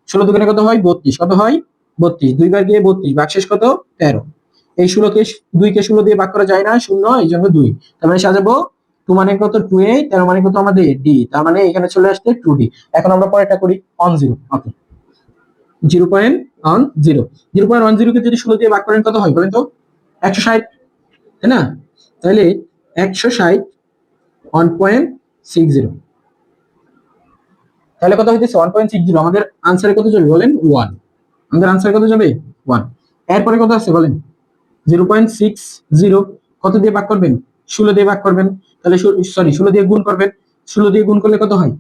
16 দুগুণে কত হয়? 32। কত হয়? 32। দুইবার দিয়ে 32, ভাগশেষ কত? 13। এই 2কে 16 দিয়ে ভাগ করা যায় না, শূন্য, এই জন্য 2। তার মানে সাজাবো 2 মানে কত? 2a, 13 মানে কত আমাদের? d। তার মানে এখানে চলে আসছে 2d। এখন আমরা পরেরটা করি, অন 0। ওকে, 0.10, 0.10 কে যদি 16 দিয়ে ভাগ করেন কত হয় বলেন তো? 160, তাই না? তাহলে 160 1.60, তাহলে কত হইতেছে? 1.60। আমাদের আনসারে কত যাবে বলেন? 1। আমাদের আনসারে কত যাবে? 1। এরপরে কত আছে বলেন? 0.60 কত দিয়ে ভাগ করবেন? 16 দিয়ে ভাগ করবেন। তাহলে সরি, 16 দিয়ে গুণ করবেন। 16 দিয়ে গুণ করলে কত হয়?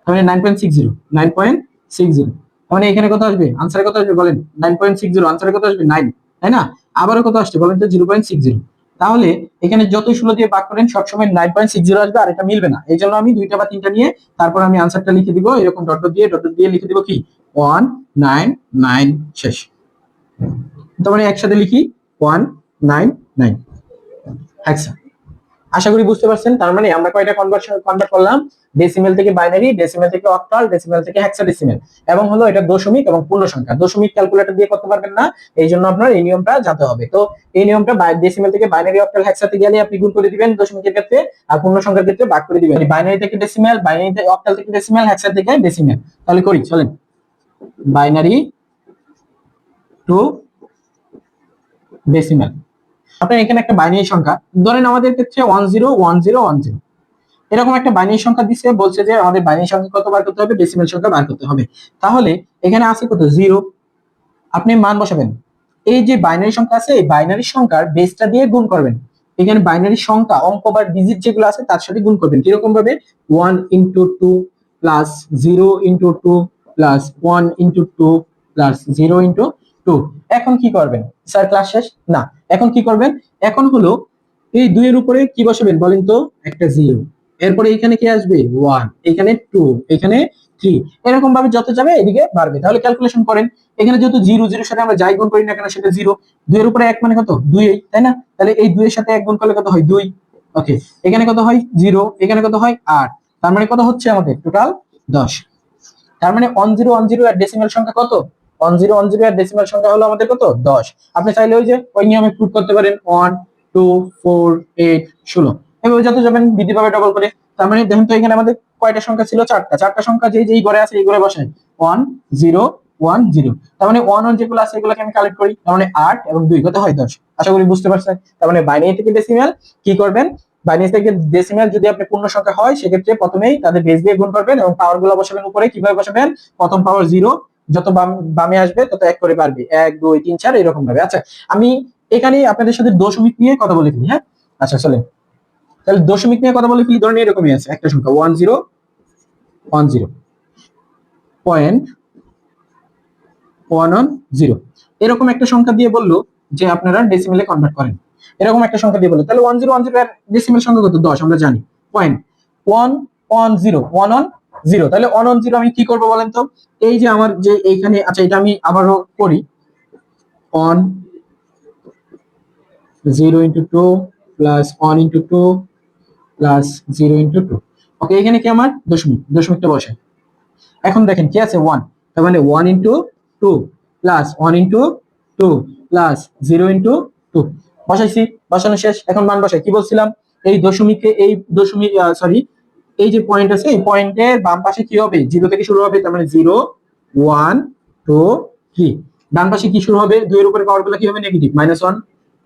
তাহলে 9.60, 9.60। মানে এখানে কত আসবে? আনসারে কত আসবে বলেন? 9.60, আনসারে কত আসবে? 9, তাই না? আবারও কত আসছে বলেন তো? 0.60। তাহলে এখানে যতই 16 দিয়ে ভাগ করেন সবসময় 9.60 আসবে, আর এটা মিলবে না। এই জন্য আমি 2টা বা 3টা নিয়ে তারপর আমি আনসারটা লিখে দিব, এরকম ডট ডট দিয়ে লিখে দিব কি? 199 শেষ। তার মানে একসাথে লিখি 199। আচ্ছা, আশা করি বুঝতে পারছেন। তার মানে আমরা কয়টা কনভার্ট করলাম? ডেসিমেল থেকে বাইনারি, ডেসিমেল থেকে অক্টাল, ডেসিমেল থেকে হেক্সাডেসিমেল, এবং হলো এটা দশমিক এবং পূর্ণ সংখ্যা। দশমিক ক্যালকুলেটর দিয়ে করতে পারবেন না, এই জন্য আপনার এই নিয়মটা জানতে হবে। তো এই নিয়মটা ডেসিমেল থেকে বাইনারি, অক্টাল, হেক্সাতে গেলে আপনি গুণ করে দিবেন দশমিকের ক্ষেত্রে, আর পূর্ণ সংখ্যার ক্ষেত্রে ভাগ করে দিবেন। বাইনারি থেকে ডেসিমেল, বাইনারি থেকে অক্টাল থেকে ডেসিমেল, হেক্সা থেকে ডেসিমেল। তাহলে করি, চলেন। Binary to decimal. আপনার এখানে একটা বাইনারি সংখ্যা ধরেন, আমাদের ক্ষেত্রে 101010, এরকম একটা বাইনারি সংখ্যা দিচ্ছে, বলছে যে আমাদের বাইনারি সংখ্যা কত বার করতে হবে? ডেসিমেল সংখ্যা বার করতে হবে। তাহলে এখানে আছে কত? 0। আপনি মান বসাবেন। এই যে বাইনারি সংখ্যা আছে, এই বাইনারি সংখ্যার বেসটা দিয়ে গুণ করবেন। এখানে বাইনারি সংখ্যা, অঙ্ক বা ডিজিট যেগুলো আছে তার সাথে গুণ করবেন। কিরকম ভাবে? 1 × 2 প্লাস 0 × 2 প্লাস 1 × 2 প্লাস 0 × 2। এখন কি করবেন? স্যার ক্লাস শেষ না, এখন কি করবেন? এখন হলো এই 2 এর উপরে কি বসাবেন বলেন তো? একটা 0। এরপরে এখানে কি আসবে? 1, এখানে 2, এখানে 3, এরকম ভাবে যত যাবে এদিকে বাড়বে। তাহলে ক্যালকুলেশন করেন। এখানে যেহেতু 0 0 এর সাথে আমরা যাই গুণ করি না কেন সেটা 0, 2 এর উপরে 1 মানে কত? 2, তাই না? তাহলে এই 2 এর সাথে 1 গুণ করলে কত হয়? 2। ওকে, এখানে কত হয়? 0, এখানে কত হয়? 8। তার মানে কত হচ্ছে আমাদের? টোটাল 10। তার মানে 1010 এর ডেসিমাল সংখ্যা কত? 1010 এর ডেসিমাল সংখ্যা হলো আমাদের কত? 10। আপনি চাইলে ওই যে ওই নিয়মে প্রুফ করতে পারেন, 1 2 4 8 16, এভাবে যত যাবেন বৃদ্ধি পাবে ডবল করে। তার মানে দেখুন তো এখানে আমাদের কয়টা সংখ্যা ছিল? 4টা। 4টা সংখ্যা যেই ঘরে আছে এই ঘরে বসাই, 1 0 1 0। তার মানে 1 1 যেগুলো আছে এগুলোকে আমি কালেক্ট করি, তার মানে 8 এবং 2 কত হয়? 10। আশা করি বুঝতে পারছেন। তার মানে বাইনারি থেকে ডেসিমাল কি করবেন? বাইনারি থেকে ডেসিমাল যদি আপনি পূর্ণ সংখ্যা হয় সেক্ষেত্রে প্রথমেই তাদের বেস দিয়ে গুণ করবেন এবং পাওয়ার গুলো বসাবেন উপরে। কিভাবে বসাবেন? প্রথম পাওয়ার 0, যত বামে আসবে তত 1 করে বাড়বে, 1 2 3 4 এরকম ভাবে। আচ্ছা, আমি এখানে আপনাদের সাথে দশমিক নিয়ে কথা বলে ফেলি, হ্যাঁ? আচ্ছা চলেন, তাহলে দশমিক নিয়ে কথা বলে ফেলি। ধরেন এরকমই আছে একটা সংখ্যা 1010.110, এরকম একটা সংখ্যা দিয়ে বললো যে আপনারা ডেসিমেলে কনভার্ট করেন। এরকম একটা সংখ্যা দিয়ে বললো, তাহলে 1010 এর ডেসিমেল সংখ্যা কত? 10 আমরা জানি। পয়েন্ট 110, তাহলে 110 আমি কি করবো বলেন তো? এই যে আমার যে এইখানে, আচ্ছা এটা আমি আবারও করি, 1 0 × 2 প্লাস 1 × 2 প্লাস 0 × 2। ওকে, এখানে কি আমার দশমিকটা বসে। এখন দেখেন কি আছে? 1, তার মানে 1 × 2 প্লাস 1 × 2 প্লাস 0 × 2 বসাইছি, বসানো শেষ। এখন মান বসাই। কি বলছিলাম? এই দশমিকে, এই দশমিক সরি, এই যে পয়েন্ট আছে এই পয়েন্টের বাম পাশে কি হবে? 0 থেকে শুরু হবে, তার মানে 0 1 2 3। ডান পাশে কি শুরু হবে? 2 এর উপরে পাওয়ার গুলো কি হবে? নেগেটিভ, -1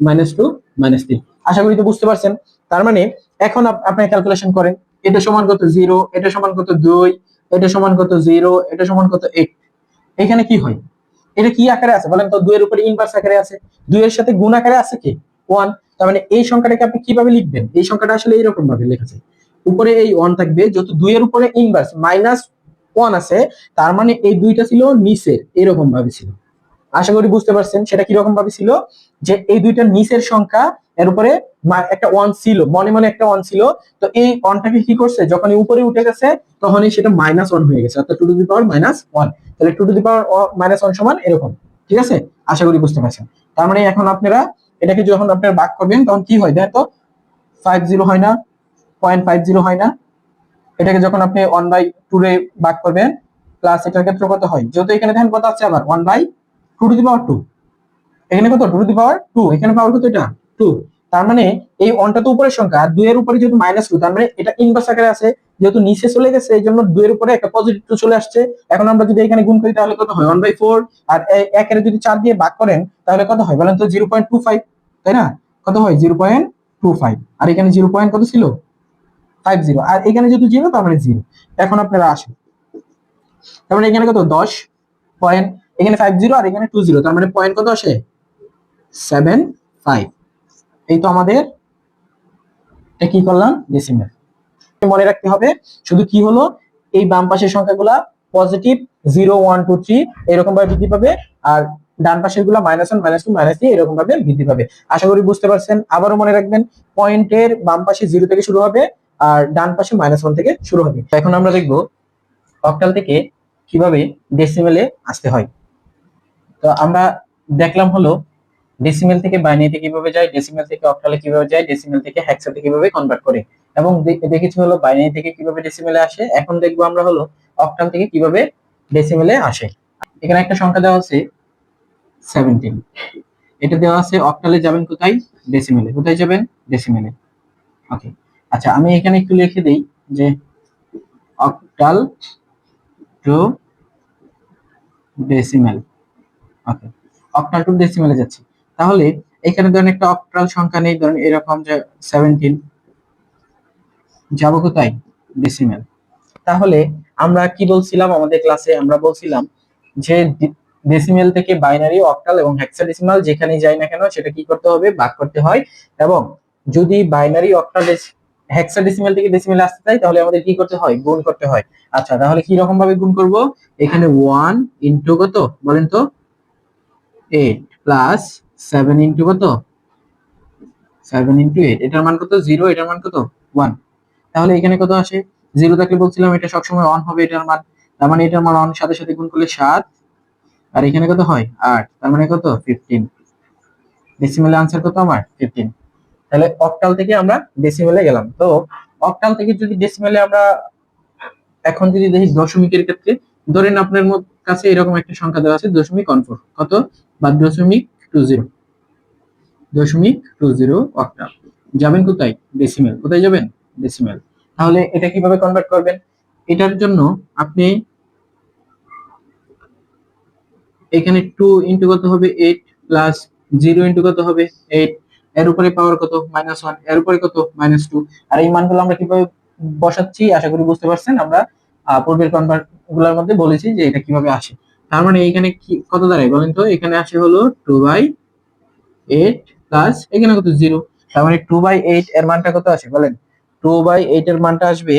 -2 -3। আশা করি তো বুঝতে পারছেন। তার মানে এখন আপনি ক্যালকুলেশন করেন, এটা সমান কত? 0, এটা সমান কত? 2, এটা সমান কত? 0, এটা সমান কত? 8। এখানে কি হয়? এটা কি আকারে আছে বলেন তো? 2 এর উপরে ইনভার্স আকারে আছে, 2 এর সাথে গুণ আকারে আছে কি? 1। তার মানে এই সংখ্যাটাকে আপনি কিভাবে লিখবেন? এই সংখ্যাটা আসলে এরকম ভাবে লেখা যায়, উপরে এই 1 থাকবে, যেহেতু 2 এর উপরে ইনভার্স -1 আছে, তার মানে এই 2টা ছিল নিচের, এরকম ভাবে ছিল। আশা করি বুঝতে পারছেন সেটা কি রকম ভাবে ছিল, যে এই দুইটার নিচের সংখ্যা, এর উপরে একটা 1 ছিল, মনে মনে একটা 1 ছিল। তো এই 1টাকে কি করছে? যখন উপরে উঠে গেছে তখনই সেটা -1 হয়ে গেছে, অর্থাৎ 2 টু দি পাওয়ার -1। তাহলে 2 টু দি পাওয়ার -1 সমান এরকম। ঠিক আছে? আশা করি বুঝতে পারছেন। তার মানে এখন আপনারা এটাকে যখন আপনারা ভাগ করবেন তখন কি হয় দেখেন তো? 50 হয় না? 0.50 হয় না? এটাকে যখন আপনি 1/2 এ ভাগ করবেন প্লাস এটার ক্ষেত্রে কত হয়, যেহেতু এখানে দেখেন কত আছে আবার 1/2 এখানে কত 2 এখানে পাওয়ার কত এটা 2। তার মানে এই 1টা তো উপরের সংখ্যা আর 2 এর উপরে যেহেতু -2, তার মানে এটা ইনভার্স আকারে আছে, যেহেতু নিচে চলে গেছে এই জন্য 2 এর উপরে একটা পজিটিভ 2 চলে আসছে। এখন আমরা যদি এখানে গুণ করি তাহলে কত হয় 1/4, আর 1 এর যদি 4 দিয়ে ভাগ করেন তাহলে কত হয় বলেন তো 0.25, তাই না? কত হয় 0.25, আর এখানে 0. কত ছিল 50, আর এখানে যেহেতু 0 তার মানে 0। এখন আপনারা আসেন, তার মানে এখানে কত 10 পয়েন্ট, এখানে 50 আর এখানে 20, তার মানে পয়েন্ট কত আসে 75। এই তো আমাদের কি করলাম ডেসিমেল। মনে রাখতে হবে শুধু কি হলো এই বাম পাশের সংখ্যাগুলা পজিটিভ 0 1 2 3 এরকম ভাবে বৃদ্ধি পাবে, আর ডান পাশের গুলা -1 -2 -3 এরকম ভাবে বৃদ্ধি পাবে। আশা করি বুঝতে পারছেন। আবারও মনে রাখবেন পয়েন্টের বাম পাশে 0 থেকে শুরু হবে আর ডান পাশে -1 থেকে শুরু হবে। এখন আমরা দেখব অক্টাল থেকে কিভাবে ডেসিমেলে আসতে হয়। তো আমরা দেখলাম হলো ডেসিমেল থেকে বাইনারিতে কিভাবে যায়, ডেসিমেল থেকে অক্টালে কিভাবে যায়, ডেসিমেল থেকে হেক্সাতে কিভাবে কনভার্ট করে, এবং দেখেছি হলো বাইনারি থেকে কিভাবে ডেসিমেলে আসে। এখন দেখবো আমরা হলো অক্টাল থেকে কিভাবে ডেসিমেলে আসে। এখানে একটা সংখ্যা দেওয়া আছে 17, এটা দেওয়া আছে অক্টালে যাবেন কোথায় ডেসিমেলে, কোথায় যাবেন ডেসিমেলে। ওকে, আচ্ছা আমি এখানে একটু লিখে দেই যে octal to decimal. Okay, octal to ডেসিমেলে যাচ্ছি। তাহলে এখানে ধরেন একটা অক্টাল সংখ্যা নেই, ধরেন এরকম যে 17, যাব কোথায় ডেসিমেল। তাহলে আমরা কি বলছিলাম আমাদের ক্লাসে, আমরা বলছিলাম যে ডেসিমেল থেকে বাইনারি, অক্টাল এবং হেক্সাডেসিমাল যেখানে যাই না কেন সেটা কি করতে হবে ভাগ করতে হয়, এবং যদি বাইনারি, অক্টাল, হেক্সাডেসিমাল থেকে ডেসিমেলে আসতে চাই তাহলে আমাদের কি করতে হয় গুণ করতে হয়। আচ্ছা তাহলে কি রকম ভাবে গুণ করব, এখানে 1 ইনটু কত বলেন তো 8 প্লাস 7 ইনটু কত 7 ইনটু 8, এটার মান কত 0, এটার মান কত 1। তাহলে এখানে কত আসে 0 থাকলে বলছিলাম এটা সবসময় অন হবে এটার মান, তার মানে এটার মান অন সাথে সাথে গুণ করলে 7, আর এখানে কত হয় 8, তার মানে কত 15। ডেসিমেলে आंसर কত আমার 15। তাহলে অক্টাল থেকে আমরা ডেসিমেলে গেলাম। তো অক্টাল থেকে যদি ডেসিমেলে আমরা এখন যদি দেখি দশমিকের ক্ষেত্রে, ধরেন আপনার কাছে এরকম একটা সংখ্যা দেওয়া আছে 0.14 কত বা 0.20, 0.20 অক্টাল, যাবেন কোথায় ডেসিমেল, কোথায় যাবেন ডেসিমেল। তাহলে এটা কিভাবে কনভার্ট করবেন, এটার জন্য আপনি এখানে 2 ইনটু কত হবে 8 প্লাস 0 ইনটু কত হবে 8, এর উপরে পাওয়ার কত -1, এর উপরে কত -2, আর এই মানগুলো আমরা কিভাবে বসাচ্ছি আশা করি বুঝতে পারছেন। আমরা পূর্বের কনভার্ট গুলোর মধ্যে বলেছি যে এটা কিভাবে আসে। তার মানে এখানে কি কত দাঁড়ায় বলেন তো, এখানে আসে হলো 2/8 প্লাস এখানে কত 0, তার মানে 2/8 এর মানটা কত আসে বলেন, 2/8 এর মানটা আসবে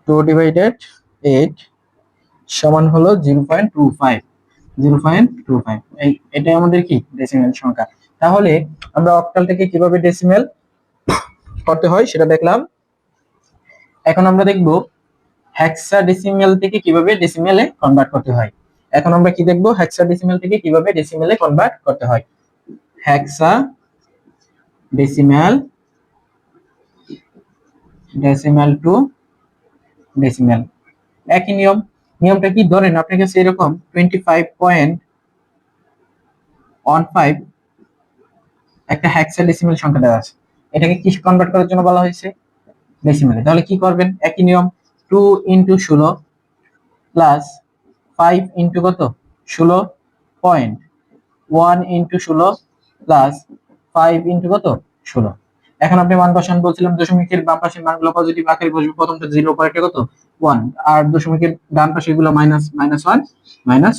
2/8 সমান হলো 0.25, 0.25। এটাই আমাদের কি ডেসিমেল সংখ্যা। তাহলে আমরা অক্টাল থেকে কিভাবে ডেসিমেল করতে হয় সেটা দেখলাম। এখন আমরা দেখব হেক্সাডেসিমেল থেকে কিভাবে ডেসিমেলে কনভার্ট করতে হয়। এখন আমরা কি দেখব হেক্সাডেসিমেল থেকে কিভাবে ডেসিমেলে কনভার্ট করতে হয়। হেক্সাডেসিমেল, ডেসিমেল টু ডেসিমেল, একই নিয়ম। নিয়মটা কি, ধরেন আপনার কাছে এরকম 25.15 একটা হেক্সাডেসিমেল সংখ্যা দেওয়া আছে, এটাকে কি কনভার্ট করার জন্য বলা হয়েছে ডেসিমেলে। তাহলে কি করবেন একই নিয়ম, 2 ইনটু 16 প্লাস 5 ইনটু কত 16.1 ইনটু 16 প্লাস 5 ইনটু কত 16। এখন আপনি মান বসান, বলছিলাম দশমিকের বাম পাশের মানগুলো পজিটিভ আকারে বসবে, প্রথমটা 0, পরেরটা কত 1, আর দশমিকের ডান পাশের গুলো -1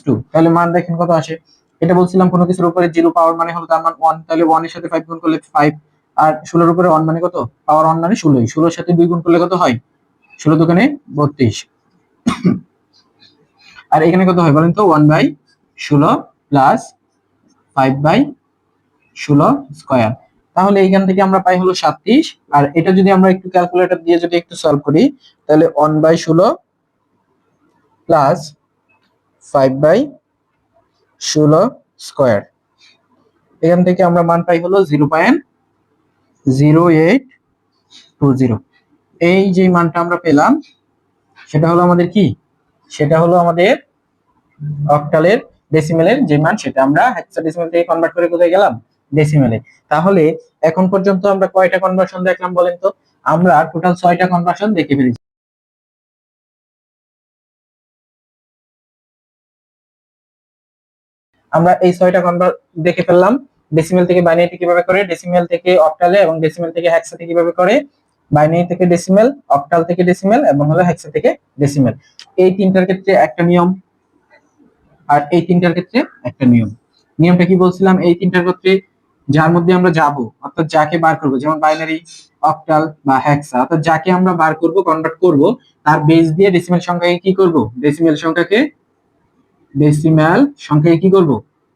-2। তাহলে মান দেখেন কত আসে, এটা বলছিলাম কোনো কিছুর উপরে 0 পাওয়ার মানে হলো তার মান 1, তাহলে 1 এর সাথে 5 গুণ করলে 5, আর 16 এর উপরে 1 মানে কত পাওয়ার 1 মানে 16, 16 এর সাথে 2 গুণ করলে কত হয় 16 দুগুণে 32, আর এখানে কত হয় বলেন তো 1/16 প্লাস 5/16 স্কয়ার। তাহলে এইখান থেকে আমরা পাই হলো 37, আর এটা যদি আমরা একটু ক্যালকুলেটর দিয়ে যদি একটু সলভ করি তাহলে 1/16 প্লাস 5/16 স্কয়ার, এখান থেকে আমরা মান পাই হলো 0.08 20। এই যে মানটা আমরা পেলাম সেটা হলো আমাদের কি, সেটা হলো আমাদের অক্টালের ডেসিমেলের যে মান, সেটা আমরা হেক্সাডেসিমেল থেকে কনভার্ট করে কোথায় গেলাম, ডেসিমেলে। তাহলে এখন পর্যন্ত আমরা কয়টা কনভার্সন দেখলাম বলেন তো? আমরা টোটাল 6টা কনভার্সন দেখে ফেলেছি। আমরা এই 6টা কনভার্ট দেখে ফেললাম। ডেসিমেল থেকে বাইনারিতে কিভাবে করে, ডেসিমেল থেকে অক্টালে, এবং ডেসিমেল থেকে হেক্সাতে কিভাবে করে, বাইনারি থেকে ডেসিমেল, অক্টাল থেকে ডেসিমেল, এবং হলো হেক্সা থেকে ডেসিমেল। এই তিনটার ক্ষেত্রে একটা নিয়ম, আর এই তিনটার ক্ষেত্রে একটা নিয়ম। নিয়মটা কি বলছিলাম? এই তিনটার ক্ষেত্রে যার মধ্যে আমরা যাব, অর্থাৎ যাকে বার করব, যেমন বাইনারি, অক্টাল বা হেক্সা, অর্থাৎ যাকে আমরা বার করব, কনভার্ট করব, তার বেস দিয়ে ডেসিমেল সংখ্যাকে কি করব, ডেসিমেল সংখ্যাকে কি করব,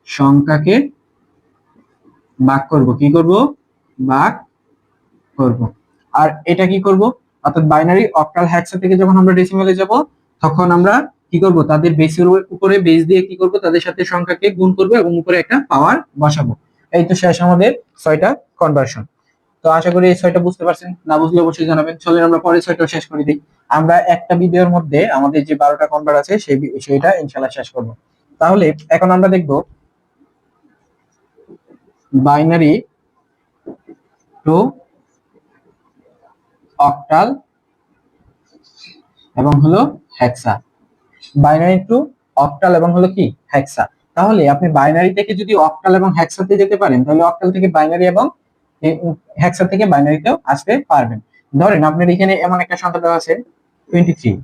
সংখ্যাকে ভাগ করব, কি করব, ভাগ করব। আর এটা কি করব, অর্থাৎ বাইনারি, অক্টাল, হেক্সা থেকে যখন আমরা ডেসিমেলে যাব, তখন আমরা কি করব, তাদের বেসের উপরে বেস দিয়ে কি করব, তাদের সাথে সংখ্যাকে গুণ করব এবং উপরে একটা পাওয়ার বসাবো। এই তো শেষ আমাদের 6টা কনভার্সন। তো আশা করি এই 6টা বুঝতে পারছেন, না বুঝলে অবশ্যই জানাবেন। চলেন আমরা পরের 6টা শেষ করে দিই। আমরা একটা ভিডিওর মধ্যে আমাদের যে 12টা কনভার্ট আছে সেইটা ইনশাআল্লাহ শেষ করব। তাহলে এখন আমরা দেখব বাইনারি টু অক্টাল এবং হলো হেক্সা, বাইনারি টু অক্টাল এবং হলো কি, হেক্সা। তাহলে আপনি বাইনারি থেকে যদি অক্টাল এবং হেক্সাতে যেতে পারেন, তাহলে অক্টাল থেকে বাইনারি এবং হেক্সা থেকে বাইনারিতেও আসতে পারবেন। ধরেন আপনার এখানে এমন একটা সংখ্যা দেওয়া আছে 23,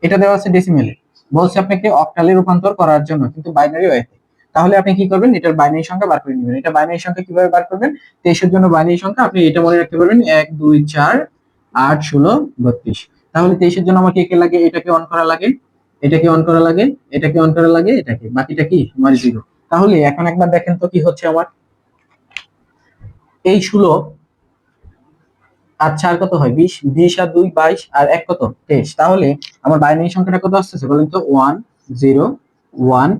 এটা দেওয়া আছে ডেসিমেলে, বলছে আপনাকে অক্টালে রূপান্তর করার জন্য, কিন্তু বাইনারি ওয়েতে। তাহলে আপনি কি করবেন, এটার বাইনারি সংখ্যা বার করে নেবেন। এটা বাইনারি সংখ্যা কিভাবে বার করবেন? 23 জন্য বাইনারি সংখ্যা আপনি এটা মনে রাখতে পারবেন, 1 2 4 8 16 32। তাহলে 23 জন্য আমাকে একে লাগে, এটাকে অন করা লাগে, এটাকে অন করা লাগে, এটাকে অন করা লাগে, এটাকে, বাকিটা কি আমার 0। তাহলে এখন একবার দেখেন তো কি হচ্ছে আমার, এই 16 আর 4 কত হয়, 20, 20 আর 2 22, আর 1 কত, 23। তাহলে আমার বাইনারি সংখ্যাটা কত আসছে বলেন তো, 1 0 1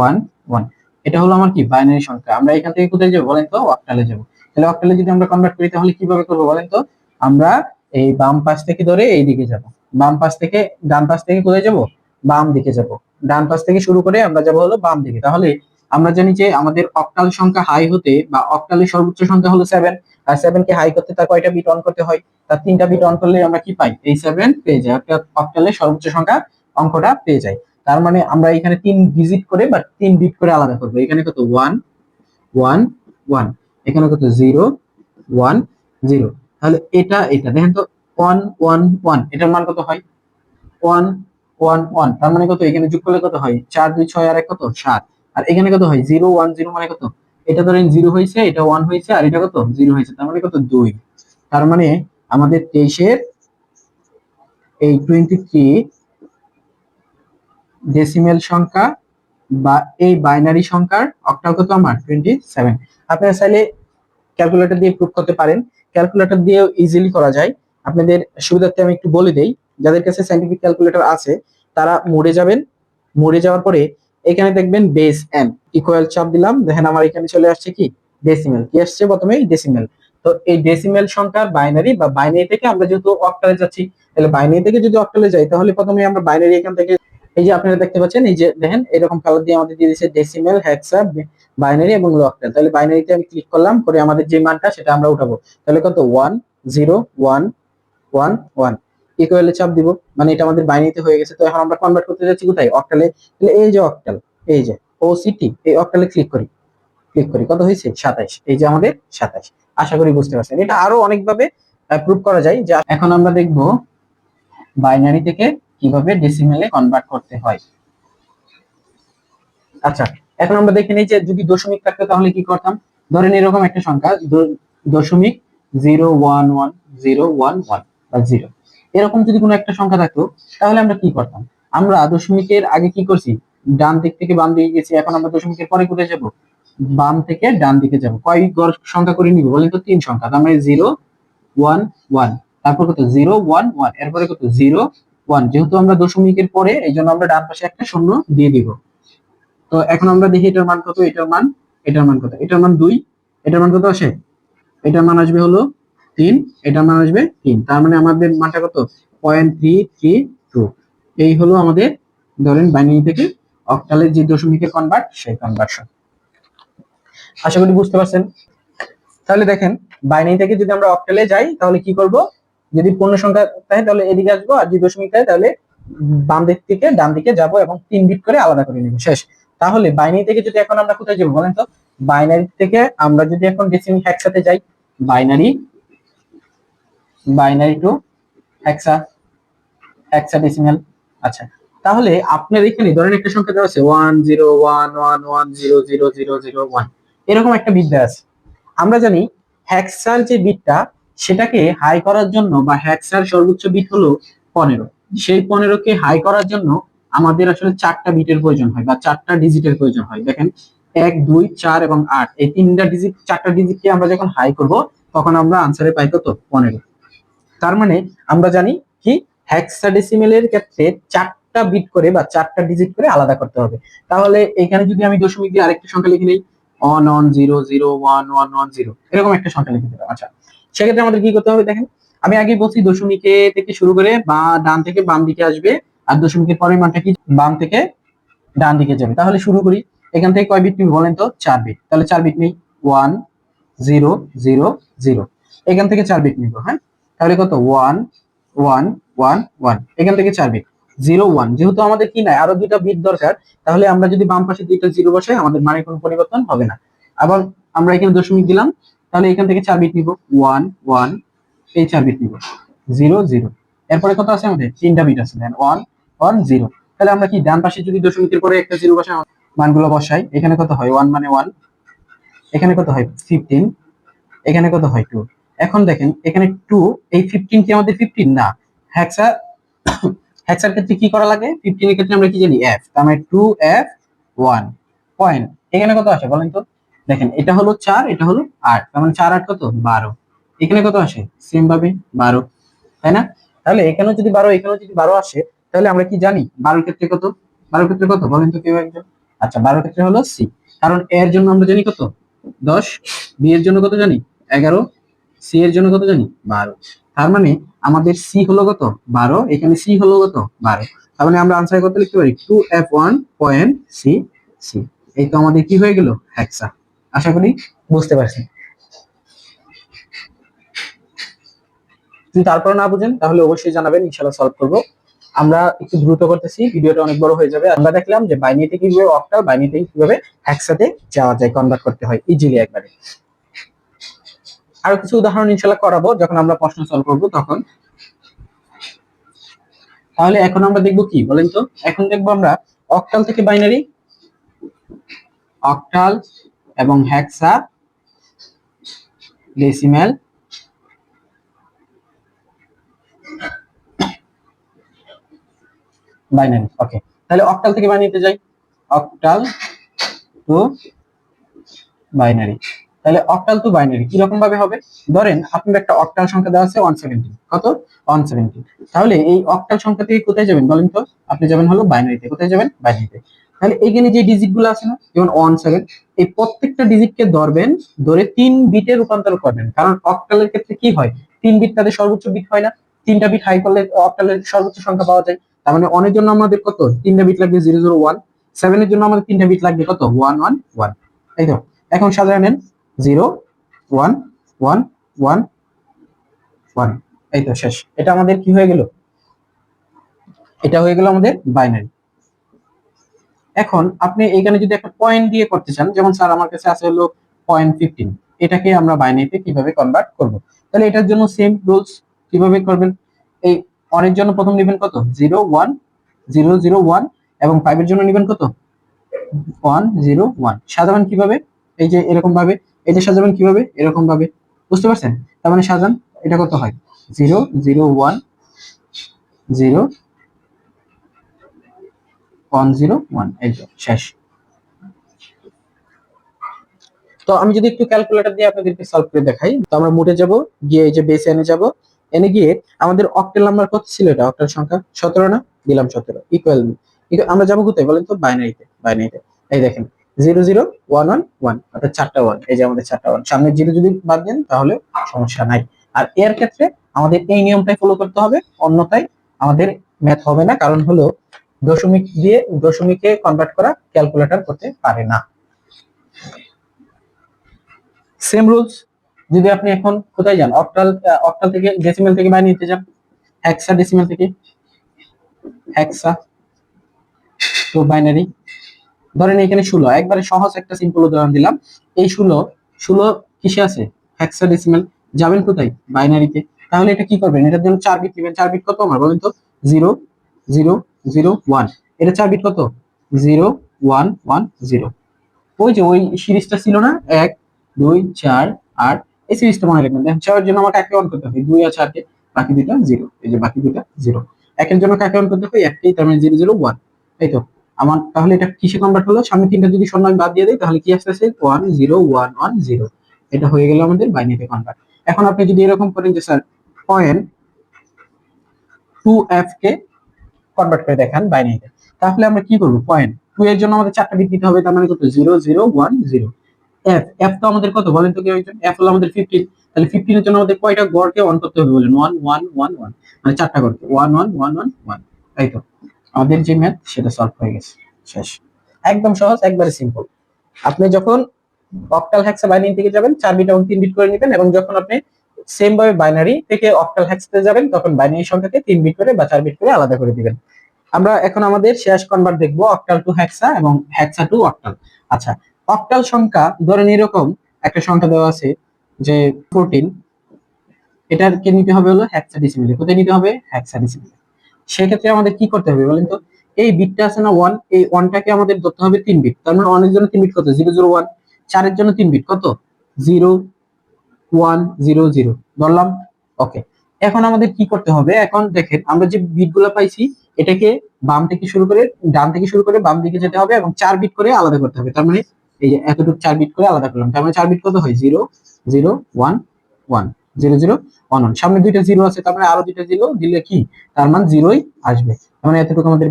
1 1। এটা হলো আমার কি, বাইনারি সংখ্যা। আমরা এখান থেকে কোথায় যাবো বলেন তো, অক্টালে যাবো। তাহলে অক্টালে যদি আমরা কনভার্ট করি, তাহলে কিভাবে করবো বলেন তো? আমরা এই বাম পাশ থেকে ধরে এই দিকে যাব, বাম পাশ থেকে, ডান পাশ থেকে কোথায় যাব, বাম দিকে যাব। ডান পাশ থেকে শুরু করে আমরা যাব হলো বাম দিকে। তাহলে আমরা জানি যে আমাদের অক্টাল সংখ্যা হাই হতে, বা অক্টালের সর্বোচ্চ সংখ্যা হলো 7, আর 7 কে হাই করতে তার কয়টা বিট অন করতে হয়, তার 3টা বিট অন করলে আমরা কি পাই, এই 7 পেয়ে যাই, অর্থাৎ অক্টালের সর্বোচ্চ সংখ্যা অঙ্কটা পেয়ে যাই। তার মানে আমরা এখানে 3 ডিজিট করে বা 3 বিট করে আলাদা করব। এখানে কত, 1 1 1, এখানে কত, 0 1 0। তাহলে এটা দেখেন তো, 1 1 1, এটার মান কত হয়, 1 1 1, তার মানে কত, এখানে যোগ করলে কত হয়, 4 2 6 আর 1 কত, 7। আর এখানে কত হয়, 0 1 0, মানে কত, এটা ধরেন 0 হয়েছে, এটা 1 হয়েছে, আর এটা কত, 0 হয়েছে, তার মানে কত, 2। তার মানে আমাদের 23-এর এই 23 ডেসিমেল সংখ্যা বা এই বাইনারি সংখ্যার অক্টাল কত আমার, 27। আপনারা চাইলে ক্যালকুলেটর দিয়ে প্রুফ করতে পারেন, ক্যালকুলেটর দিয়েও ইজিলি করা যায়। আপনাদের সুবিধার্থে আমি একটু বলে দেই, যাদের কাছে সাইন্টিফিক ক্যালকুলেটর আছে তারা মোডে যাবেন। মোডে যাওয়ার পরে এখানে দেখবেন বেস এন ইকুয়াল, চাপ দিলাম, দেখেন আমার এখানে চলে আসছে কি, ডেসিমেল। কি আসছে প্রথমে, ডেসিমেল। তো এই ডেসিমেল সংখ্যার বাইনারি, বা বাইনারি থেকে আমরা যেহেতু অক্টালে যাচ্ছি, তাহলে বাইনারি থেকে যদি অক্টালে যাই, তাহলে প্রথমে আমরা বাইনারি এখান থেকে, এই যে আপনারা দেখতে পাচ্ছেন, এই যে দেখেন এরকম কালার দিয়ে আমাদের দিয়ে দিয়েছে ডেসিমেল, হেক্সা, বাইনারি এবং অক্টাল। তাহলে বাইনারিতে আমি ক্লিক করলাম, করে আমাদের যে মানটা সেটা আমরা উঠাবো। তাহলে কত, 1 0 1 1 1, ইকুয়ালে চাপ দিব, মানে এটা আমাদের বাইনারিতে হয়ে গেছে। তো এখন আমরা কনভার্ট করতে যাচ্ছি কোথায়, অক্টালে। তাহলে এই যে অক্টাল, এই যে ওসিটি, এই অক্টালে ক্লিক করি, ক্লিক করি, কত হয়েছে, 27। এই যে আমাদের 27। আশা করি বুঝতে পারছেন। এটা আরো অনেক ভাবে প্রুফ করা যায়। যে এখন আমরা দেখব বাইনারি থেকে কিভাবে ডেসিমেলে কনভার্ট করতে হয়। আচ্ছা, এখন আমরা দেখে নিই যে যদি দশমিক থাকতো তাহলে কি করতাম। ধরেন এরকম একটা সংখ্যা, দশমিক 0 1 1 0 1 1 বা 0, এরকম যদি কোনো একটা সংখ্যা থাকতো, তাহলে আমরা কি করতাম। আমরা দশমিকের আগে কি করছি, ডান দিক থেকে বাম দিকে গেছি। এখন আমরা দশমিকের পরে কোথায় যাব, বাম থেকে ডান দিকে যাব। কয় গড় সংখ্যা করে নিব বলেন তো, 3 সংখ্যা। তার মানে 0 1 1, তারপর কত, 0 1 1, এরপরে কত, 0 1। যেহেতু আমরা দশমিকের পরে, এই জন্য আমরা ডান পাশে একটা শূন্য দিয়ে দিব। তো এখন আমরা দেখি এটার মান কত, এটার মান, এটার মান কত, এটার মান 2, এটার মান কত আসে, এটার মান আসবে হলো 3, এটার মান আসবে 3। তার মানে আমাদের মানটা কত? 0.332। এই হলো আমাদের ধরেন বাইনারি থেকে অক্টালের যে দশমিকে কনভার্ট, সেই কনভার্সন। আশা করি বুঝতে পারছেন। তাহলে দেখেন, বাইনারি থেকে যদি আমরা অক্টালে যাই তাহলে কি করব? যদি পূর্ণ সংখ্যা থাকে তাহলে এদিকে আসবো, আর যদি দশমিক থাকে তাহলে বাম দিক থেকে ডান দিকে যাব এবং 3 বিট করে আলাদা করে নিব, শেষ। তাহলে বাইনারি থেকে যদি এখন আমরা কোথায় যাব বলেন তো? বাইনারি থেকে আমরা যদি এখন ডেসিমাল হেক্সাতে যাই, binary binary to hexa, hexadecimal. আচ্ছা, তাহলে আপনার এখানে ধরেন একটা সংখ্যা দেওয়া আছে 101110000001, এরকম একটা বিট দেওয়া আছে। আমরা জানি হেক্সার যে বিটটা, সেটাকে হাই করার জন্য বা হেক্সার সর্বোচ্চ বিট হলো 15। সেই 15 কে হাই করার জন্য আমাদের আসলে 4টা বিটের প্রয়োজন হয় বা 4টা ডিজিটের প্রয়োজন হয়। দেখেন 1, 2, 4 এবং 8, এই 3টা ডিজিট, 4টা ডিজিটকে আমরা যখন হাই করব তখন আমরা আনসারে পাই কত? 15। তার মানে আমরা জানি কি, হেক্সাডেসিমেলের ক্ষেত্রে 4টা বিট করে বা 4টা ডিজিট করে আলাদা করতে হবে। তাহলে এখানে যদি আমি দশমিক দিয়ে আরেকটা সংখ্যা লিখে নিই 11001110, এরকম একটা সংখ্যা লিখে দিলাম। আচ্ছা, সেক্ষেত্রে আমাদের কি করতে হবে দেখেন, আমি আগে বলছি দশমিকে থেকে শুরু করে বা ডান থেকে বাম দিকে আসবে, আর দশমিকের পরের মানটা কি বাম থেকে ডান দিকে যাবে। তাহলে শুরু করি, এখান থেকে কয় বিট নিব বলেন তো? 4 বিট। তাহলে 4 বিট নেই, 1000। এখান থেকে 4 বিট নিব, হ্যাঁ। তাহলে কত? 1111। এখান থেকে 4 বিট 01। যেহেতু আমাদের কি নাই, আরো 2টা বিট দরকার, তাহলে আমরা যদি বাম পাশে 2টা জিরো বসাই আমাদের মানে কোনো পরিবর্তন হবে না। আবার আমরা এখানে দশমিক দিলাম, তাহলে এখান থেকে 4 বিট নিব 11, এই 4 বিট নিব 00। এরপরে কত আছে আমাদের? 3টা বিট আছে, দেন 110। তাহলে আমরা কি ডান পাশে যদি দশমিকের পরে একটা জিরো বসাই, মানগুলো বসাই, এখানে কত হয়? 1 মানে 1, এখানে কত হয়? 15, এখানে কত হয়? 2। এখন দেখেন এখানে 2, এই 15 কি আমাদের 15 না? হেক্সা হেক্সার ক্ষেত্রে কি করা লাগে? 15 এর ক্ষেত্রে আমরা কি জানি? f। তার মানে 2f1 পয়েন্ট। এখানে কত আসে বলেন তো? দেখেন এটা হলো 4, এটা হলো 8, তার মানে 4 8 কত? 12। এখানে কত আসে? সেম ভাবে 12, তাই না? তাহলে এখানেও যদি 12, এখানেও যদি 12 আসে, তাহলে আমরা কি জানি 12 ক্ষেত্রে কত? 12 ক্ষেত্রে কত বলেন তো কেউ একজন? আচ্ছা, 12 ক্ষেত্রে হলো সি। কারণ এ এর জন্য আমরা জানি কত? 10, বি এর জন্য কত জানি? 11, সি এর জন্য কত জানি? 12। তার মানে আমাদের সি হলো কত? 12, এখানে সি হলো কত? 12। তার মানে আমরা আনসার কত লিখতে পারি? 2f1 point C C. এই তো আমাদের কি হয়ে গেল? হেক্সা। আশা করি বুঝতে পারছেন। যদি তারপর না বুঝেন তাহলে অবশ্যই জানাবেন, ইনশাআল্লাহ সলভ করব। আমরা একটু দ্রুত করতেছি, ভিডিওটা অনেক বড় হয়ে যাবে। আমরা দেখলাম যে বাইনারি থেকে কিভাবে অক্টাল, বাইনারি থেকে কিভাবে হেক্সাতে যাওয়া যায়, কনভার্ট করতে হয় ইজিলি একবারে। আরো কিছু উদাহরণ ইনশাআল্লাহ করাবো যখন আমরা প্রশ্ন সলভ করব তখন। তাহলে এখন আমরা দেখব কি বলেন তো? এখন দেখবো আমরা অক্টাল থেকে বাইনারি, অক্টাল এবং হেক্সা ডেসিমেল, বাইনারি। ওকে, তাহলে অক্টাল থেকে বাইনারিতে যাই, অক্টাল টু বাইনারি। তাহলে অক্টাল টু বাইনারি কি রকম ভাবে হবে? ধরেন আপনার একটা অক্টাল সংখ্যা দেওয়া আছে 117, কত? 117। তাহলে এই অক্টাল সংখ্যা থেকে কোথায় যাবেন বলেন তো? আপনি যাবেন হলো বাইনারিতে। কোথায় যাবেন? বাইনারিতে। তাহলে এইখানে যে ডিজিট গুলো আছে না, যেমন 17, এই প্রত্যেকটা ডিজিটকে ধরবেন, ধরে 3 বিটে রূপান্তর করবেন। কারণ অক্টালের ক্ষেত্রে কি হয়? 3 বিট তাদের সর্বোচ্চ বিট হয় না? 3টা বিট হাই করলে অক্টালের সর্বোচ্চ সংখ্যা পাওয়া যায়। তার মানে অনের জন্য আমাদের কত? 3টা বিট লাগবে 001। 7 এর জন্য আমাদের 3টা বিট লাগবে কত? 111। তাই তো? এখন সাজায় নেন 0 1 1 1 1, এই তো শেষ। এটা আমাদের কি হয়ে গেল? এটা হয়ে গেল আমাদের বাইনারি। এখন আপনি এইখানে যদি একটা পয়েন্ট দিয়ে করতে চান, যেমন স্যার আমার কাছে আছে হলো 0.15, এটাকে আমরা বাইনারিতে কিভাবে কনভার্ট করব? তাহলে এটার জন্য সেম রুলস। কিভাবে করবেন? এই অনের জন্য প্রথম নেবেন কত? 0 1 0 0 1, এবং 5 এর জন্য নেবেন কত? 1 0 1। সাজাবেন কিভাবে? এই যে এরকম ভাবে। এটা সাজাবেন কিভাবে? এরকম ভাবে। বুঝতে পারছেন? তার মানে সাজান, এটা কত হয়? 0 0 1 0 1 0 1, এই তো শেষ। তো আমি যদি একটু ক্যালকুলেটর দিয়ে আপনাদেরকে সলভ করে দেখাই, তো আমরা মোডে যাব, গিয়ে এই যে বেস এনে যাব, এনে গিয়ে আমাদের অক্টাল নাম্বার কত ছিল? এটা অক্টাল সংখ্যা 17 না? দিলাম 17 ইকুয়াল। আমরা যাবো কোথায় বলেন তো? বাইনারিতে। বাইনারিতে এই দেখেন 0 0 1 1 1, অর্থাৎ 4টা 1। এই যে আমাদের 4টা 1, সামনে 0 যদি বাদ দেন তাহলে সমস্যা নাই। আর এর ক্ষেত্রে আমাদের এই নিয়মটাই ফলো করতে হবে, অন্যথায় আমাদের ম্যাথ হবে না, কারণ হলো দশমিক দিয়ে দশমিকে কনভার্ট করা ক্যালকুলেটর করতে পারে না। সেম রুলস যদি আপনি এখন কোথায় যান, অক্টাল অক্টাল থেকে ডেসিমেল থেকে বাইরে নিতে যান, হেক্সা ডেসিমেল থেকে হেক্সা টু বাইনারি, ধরেন এখানে 16, একবারে সহজ একটা সিম্পল উদাহরণ দিলাম। এই 16 কিসে আছে, হেক্সাডেসিমাল, যাবেন কোথায়, বাইনারিতে। তাহলে এটা কি করবেন, এটার জন্য 4 বিট নেবেন। 4 বিট কত আমার বলেন তো, 0 0 0 1। এটা 4 বিট কত, 0 1 1 0। ওই যে ওই সিরিজটা ছিল না, 1 2 4 8, এই সিরিজটা মনে রাখবেন। দেখেন 6 এর জন্য আমাকে একে অন করতে হবে 2 আর 4 কে, বাকি দুইটা 0, এই যে বাকি দুইটা 0। একের জন্য কাকে অন করতে হবে, একটাই, তার মানে 0 0 1, তাই তো। আমার তাহলে এটা কিসে কনভার্ট হলো, সামনে তিনটা যদি শূন্য আমি বাদ দিয়ে দিই তাহলে কি আসতেছে 1 0 1 1 0। এটা হয়ে গেল আমাদের বাইনারিতে কনভার্ট। এখন আপনি যদি এরকম করেন যে স্যার পয়েন্ট 2f কে কনভার্ট করে দেখান বাইনারিতে, তাহলে আমরা কি করব, পয়েন্ট 2 এর জন্য আমাদের 4টা বিট দিতে হবে, তার মানে কত, 0 0 1 0। এফ এফ তো আমাদের কত বলেন তো, কি একজন, এফ হলো আমাদের 15, তাহলে 15 এর জন্য আমাদের কয়টা গড়কে অন করতে হবে বলেন, 1 1 1 1, মানে 4টা গড়কে 1 1 1 1 1। তাই তো, আমাদের যে ম্যাথ সেটা সলভ হয়ে গেছে, শেষ। একদম সহজ, একবারে সিম্পল। আপনি যখন অক্টাল হেক্সা বাইনারি থেকে যাবেন 4 বিট এবং 3 বিট করে নেবেন, এবং যখন আপনি সেম ভাবে বাইনারি থেকে অক্টাল হেক্সাতে যাবেন তখন বাইনারি সংখ্যাকে 3 বিট করে বা 4 বিট করে আলাদা করে দিবেন। আমরা এখন আমাদের শেষ কনভার্ট দেখবো, অক্টাল টু হেক্সা এবং হেক্সা টু অক্টাল। আচ্ছা, অক্টাল সংখ্যা ধরেন এরকম একটা সংখ্যা দেওয়া আছে যে 14, এটাকে নিতে হবে হলো হেক্সাডেসিমেলে। কোথায় নিতে হবে, হেক্সাডেসিমেলে। সেক্ষেত্রে আমাদের কি করতে হবে বলেন তো, এই বিটটা আছে না 1, এই 1টাকে আমাদের ধরতে হবে 3 বিট, তার মানে 1 এর জন্য 3 বিট কত, 0 0 1। 4 এর জন্য 3 বিট কত, 0 1 0 0 ধরলাম। ওকে, এখন আমাদের কি করতে হবে, এখন দেখেন আমরা যে বিটগুলো পাইছি এটাকে বাম থেকে শুরু করে ডান থেকে শুরু করে বাম দিকে যেতে হবে এবং 4 বিট করে আলাদা করতে হবে। তার মানে এই যে এতটুকু 4 বিট করে আলাদা করলাম, তার মানে 4 বিট কত হয়, 0 0 1 1 0 0 1 1। সামনে দুইটা 0 আছে, তার মানে আরো দুইটা 0 দিলে কি তার মান 0ই আসবে। তার মানে এতটুকু আমাদের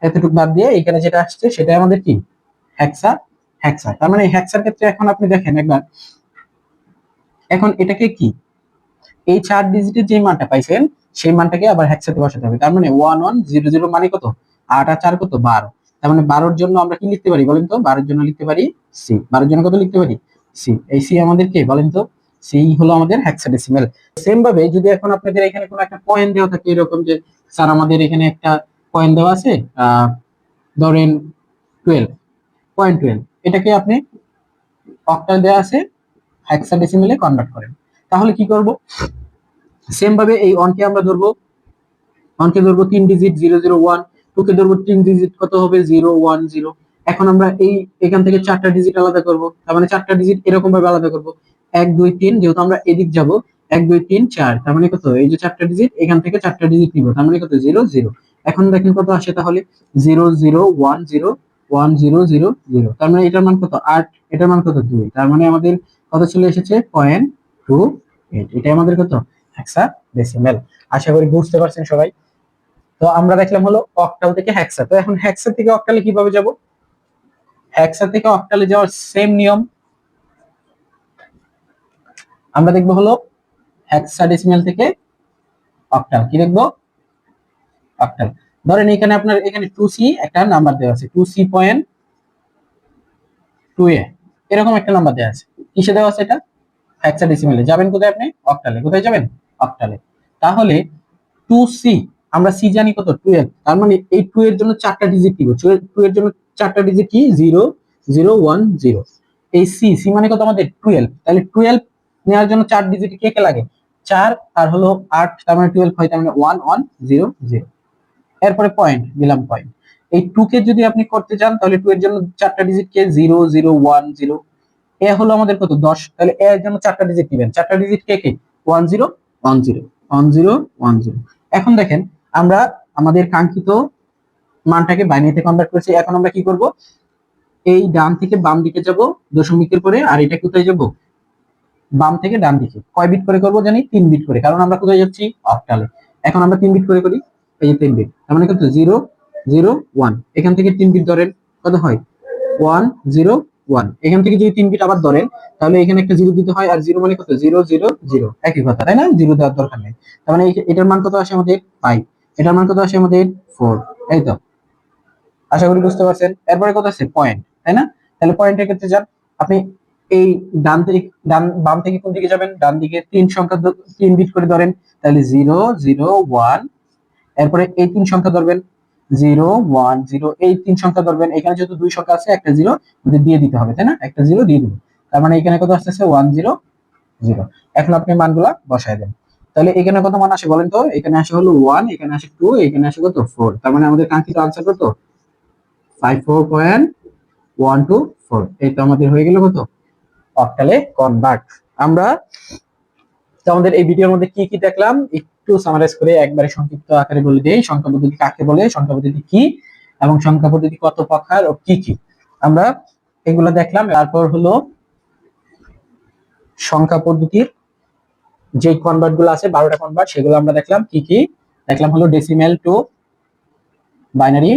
এতটুকু বাদ দিয়ে এখানে যেটা আসছে সেটা আমাদের কি, হেক্সা হেক্সা। তার মানে হেক্সার ক্ষেত্রে এখন আপনি দেখেন একবার, এখন এটাকে কি, এই 4 ডিজিটের যে মানটা পাইছেন সেই মানটাকে আবার হেক্সাতে বসাতে হবে। তার মানে 1 1 0 0 মানে কত, 8 আর 4 কত, 12। তার মানে 12 এর জন্য আমরা কি লিখতে পারি বলেন তো, 12 এর জন্য লিখতে পারি সি। 12 এর জন্য কত লিখতে পারি, সি। এই সি আমাদের কি বলেন তো, সি হলো আমাদের হেক্সাডেসিমাল। সেম ভাবে যদি এখন আপনাদের এখানে কোনো একটা পয়েন্ট দেওয়া থাকে এরকম যে স্যার আমাদের এখানে একটা পয়েন্ট দেওয়া আছে, ধরেন 12.12, এটাকে আপনি অক্টাল দেওয়া আছে, হেক্সাডেসিমালে কনভার্ট করেন। তাহলে কি করব, সেম ভাবে এই অনকে আমরা ধরবো, অনকে ধরবো 3 ডিজিট 0 0 1, টুকে ধরবো 3 ডিজিট কত হবে 0 1 0। এখন আমরা এই এখান থেকে 4টা ডিজিট আলাদা করব, তার মানে 4টা ডিজিট এরকম ভাবে আলাদা করব, 1 2 3, যেহেতু আমরা এদিক যাব 1 2 3 4, তার মানে কত, এই যে 4টা ডিজিট এখান থেকে 4টা ডিজিট নিব, তার মানে কত 0 0। এখন দেখেন কত আসে, তাহলে 0 0 1 0 1 0 0 0, তার মানে এটার মান কত 8, এটার মান কত 2, তার মানে আমাদের কত চলে এসেছে 0.28। এটা আমাদের কত, হেক্সাডেসিমাল। আশা করি বুঝতে পারছেন সবাই। তো আমরা দেখলাম হলো অক্টাল থেকে হেক্সা। তো এখন হেক্সা থেকে অক্টালে কিভাবে যাব, হেক্সা থেকে অক্টালে যাওয়ার সেম নিয়ম আমরা দেখবো হলো হেক্সাডেসিমাল থেকে অক্টাল। কি দেখবো, অক্টাল। ধরেন এখানে আপনার এখানে 2c একটা নাম্বার দেওয়া আছে, 2c পয়েন্ট 2a, এরকম একটা নাম্বার দেওয়া আছে। কিসে দেওয়া আছে এটা, হেক্সাডেসিমালে। যাবেন কোথায় আপনি, অক্টালে। কোথায় যাবেন, অক্টালে। তাহলে 2c, আমরা c জানি কত 12, তার মানে এই 2 এর জন্য 4টা ডিজিট দিব, 2 এর জন্য 4টা ডিজিট কি 0 0 1 0। এই c c মানে কত আমাদের 12, তাহলে 12 নেওয়ার জন্য 4 ডিজিট কে কে লাগে, 4 আর হলো 8, তার মানে 12 হয়, তার মানে 1 1 0 0। এরপরে পয়েন্ট দিলাম, পয়েন্ট। এই 2 কে যদি আপনি করতে চান তাহলে 2 এর জন্য 4টা ডিজিট কে 0 0 1 0। এ হলো আমাদের কত 10, তাহলে এ এর জন্য 4টা ডিজিট নেবেন, 4টা ডিজিট কে কে 1 0 1 0 1 0 1 0। এখন দেখেন আমরা আমাদের কাঙ্ক্ষিত মানটাকে বাইনারিতে কনভার্ট করেছি। এখন আমরা কি করব, এই ডান থেকে বাম দিকে যাব দশমিকের পরে, আর এটা কোথায় যাব, বাম থেকে ডান দিকে। কয় বিট করে করব জানি, 3 বিট করে, কারণ আমরা কোথায় যাচ্ছি, অক্টালে। এখন আমরা 3 বিট করে করি, এই যে 3 বিট, তার মানে কত 0 0 1। এখান থেকে 3 বিট ধরেন কত হয় 1 0 1। এখান থেকে যদি 3 বিট আবার ধরেন তাহলে এখানে একটা 0 দিতে হয়, আর 0 মানে কত, 0 0 0, একই কথা তাই না? 0 দেওয়ার দরকার নেই। তার মানে এটার মান কত আসে আমাদের 5, এটার মান কত আসে আমাদের 4। এই তো, আশা করি বুঝতে পারছেন। এরপরে কত আছে, পয়েন্ট, তাই না? তাহলে পয়েন্টের ক্ষেত্রে যান আপনি, এই ডান থেকে বাম থেকে কোন দিকে যাবেন, ডান দিকে 3 সংখ্যা 3 বিট করে ধরেন, তাহলে 0 0 1। এরপরে এই 3 সংখ্যা ধরবেন, 0 1 0, এই 3 সংখ্যা ধরবেন। এখানে যেহেতু 2 সংখ্যা আছে, একটা 0 দিয়ে দিতে হবে, তাই না? একটা 0 দিয়ে দিবেন। তার মানে এখানে কত আসতেছে, 1 0 0। এখন আপনি মানগুলা বসায় দেন। তাহলে এখানে কত মান আসে বলেন তো? এখানে আসে হলো 1, এখানে আসে 2, এখানে আসে কত, 4। তার মানে আমাদের কাঙ্ক্ষিত আনসার কত, 54.124। এই তো আমাদের হয়ে গেল কত, অক্টালে কনভার্ট। আমরা তো আমাদের এই ভিডিওর মধ্যে কি কি দেখলাম একটু সামারাইজ করে একবারে সংক্ষিপ্ত আকারে বলে দেই। সংখ্যা পদ্ধতি কাকে বলে, সংখ্যা পদ্ধতি কি, এবং সংখ্যা পদ্ধতি কত প্রকার ও কি কি, আমরা এগুলো দেখলাম। তারপর হলো সংখ্যা পদ্ধতির যে কনভার্ট গুলো আছে, 12টা কনভার্ট, সেগুলো আমরা দেখলাম। কি কি দেখলাম হলো, decimal to binary,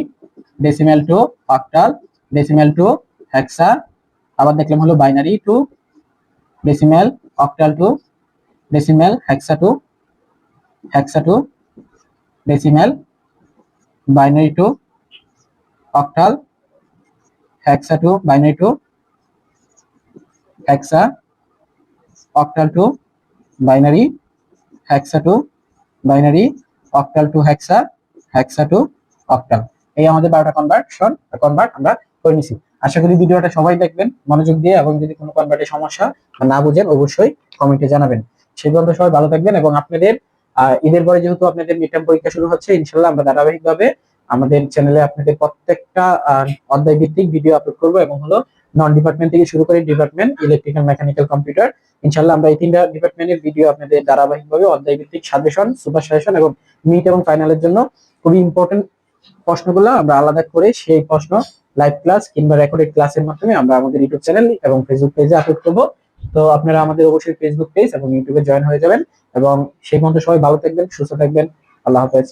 decimal to octal, decimal to hexa, আবার দেখলাম হলো binary to decimal, octal to decimal, hexa to decimal, binary to octal, hexa to binary to hexa, octal to binary, hexa to binary, octal to hexa, hexa to octal. এই আমাদের 12টা কনভার্ট আমরা করে নিছি। আশা করি ভিডিওটা সবাই দেখবেন মনোযোগ দিয়ে, এবং যদি কোনো কনভার্টের সমস্যা বা না বুঝেন অবশ্যই কমেন্টে জানাবেন। সেই পর্যন্ত সবাই ভালো থাকবেন, এবং আপনাদের ঈদের পরে যেহেতু আপনাদের মিড টার্ম পরীক্ষা শুরু হচ্ছে, ইনশাল্লাহ আমরা ধারাবাহিকভাবে আমাদের চ্যানেলে আপনাদের প্রত্যেকটা অধ্যায় ভিত্তিক ভিডিও আপলোড করবো, এবং হলো নন ডিপার্টমেন্ট থেকে শুরু করে ডিপার্টমেন্ট ইলেকট্রিক্যাল, মেকানিক্যাল, কম্পিউটার, ইনশাল্লাহ আমরা এই 3টা ডিপার্টমেন্টের ভিডিও আপনাদের ধারাবাহিকভাবে অধ্যায় ভিত্তিক সাজেশন, সুপার সাজেশন এবং মিড এবং ফাইনালের জন্য খুবই ইম্পর্টেন্ট প্রশ্নগুলো আমরা আলাদা করে সেই প্রশ্ন লাইভ ক্লাস কিংবা রেকর্ডেড ক্লাসের মাধ্যমে আমরা আমাদের ইউটিউব চ্যানেল এবং ফেসবুক পেজে আপলোড করবো। তো আপনারা আমাদের অবশ্যই ফেসবুক পেজ এবং ইউটিউবে জয়েন হয়ে যাবেন, এবং সেই পর্যন্ত সবাই ভালো থাকবেন, সুস্থ থাকবেন। আল্লাহ হাফেজ।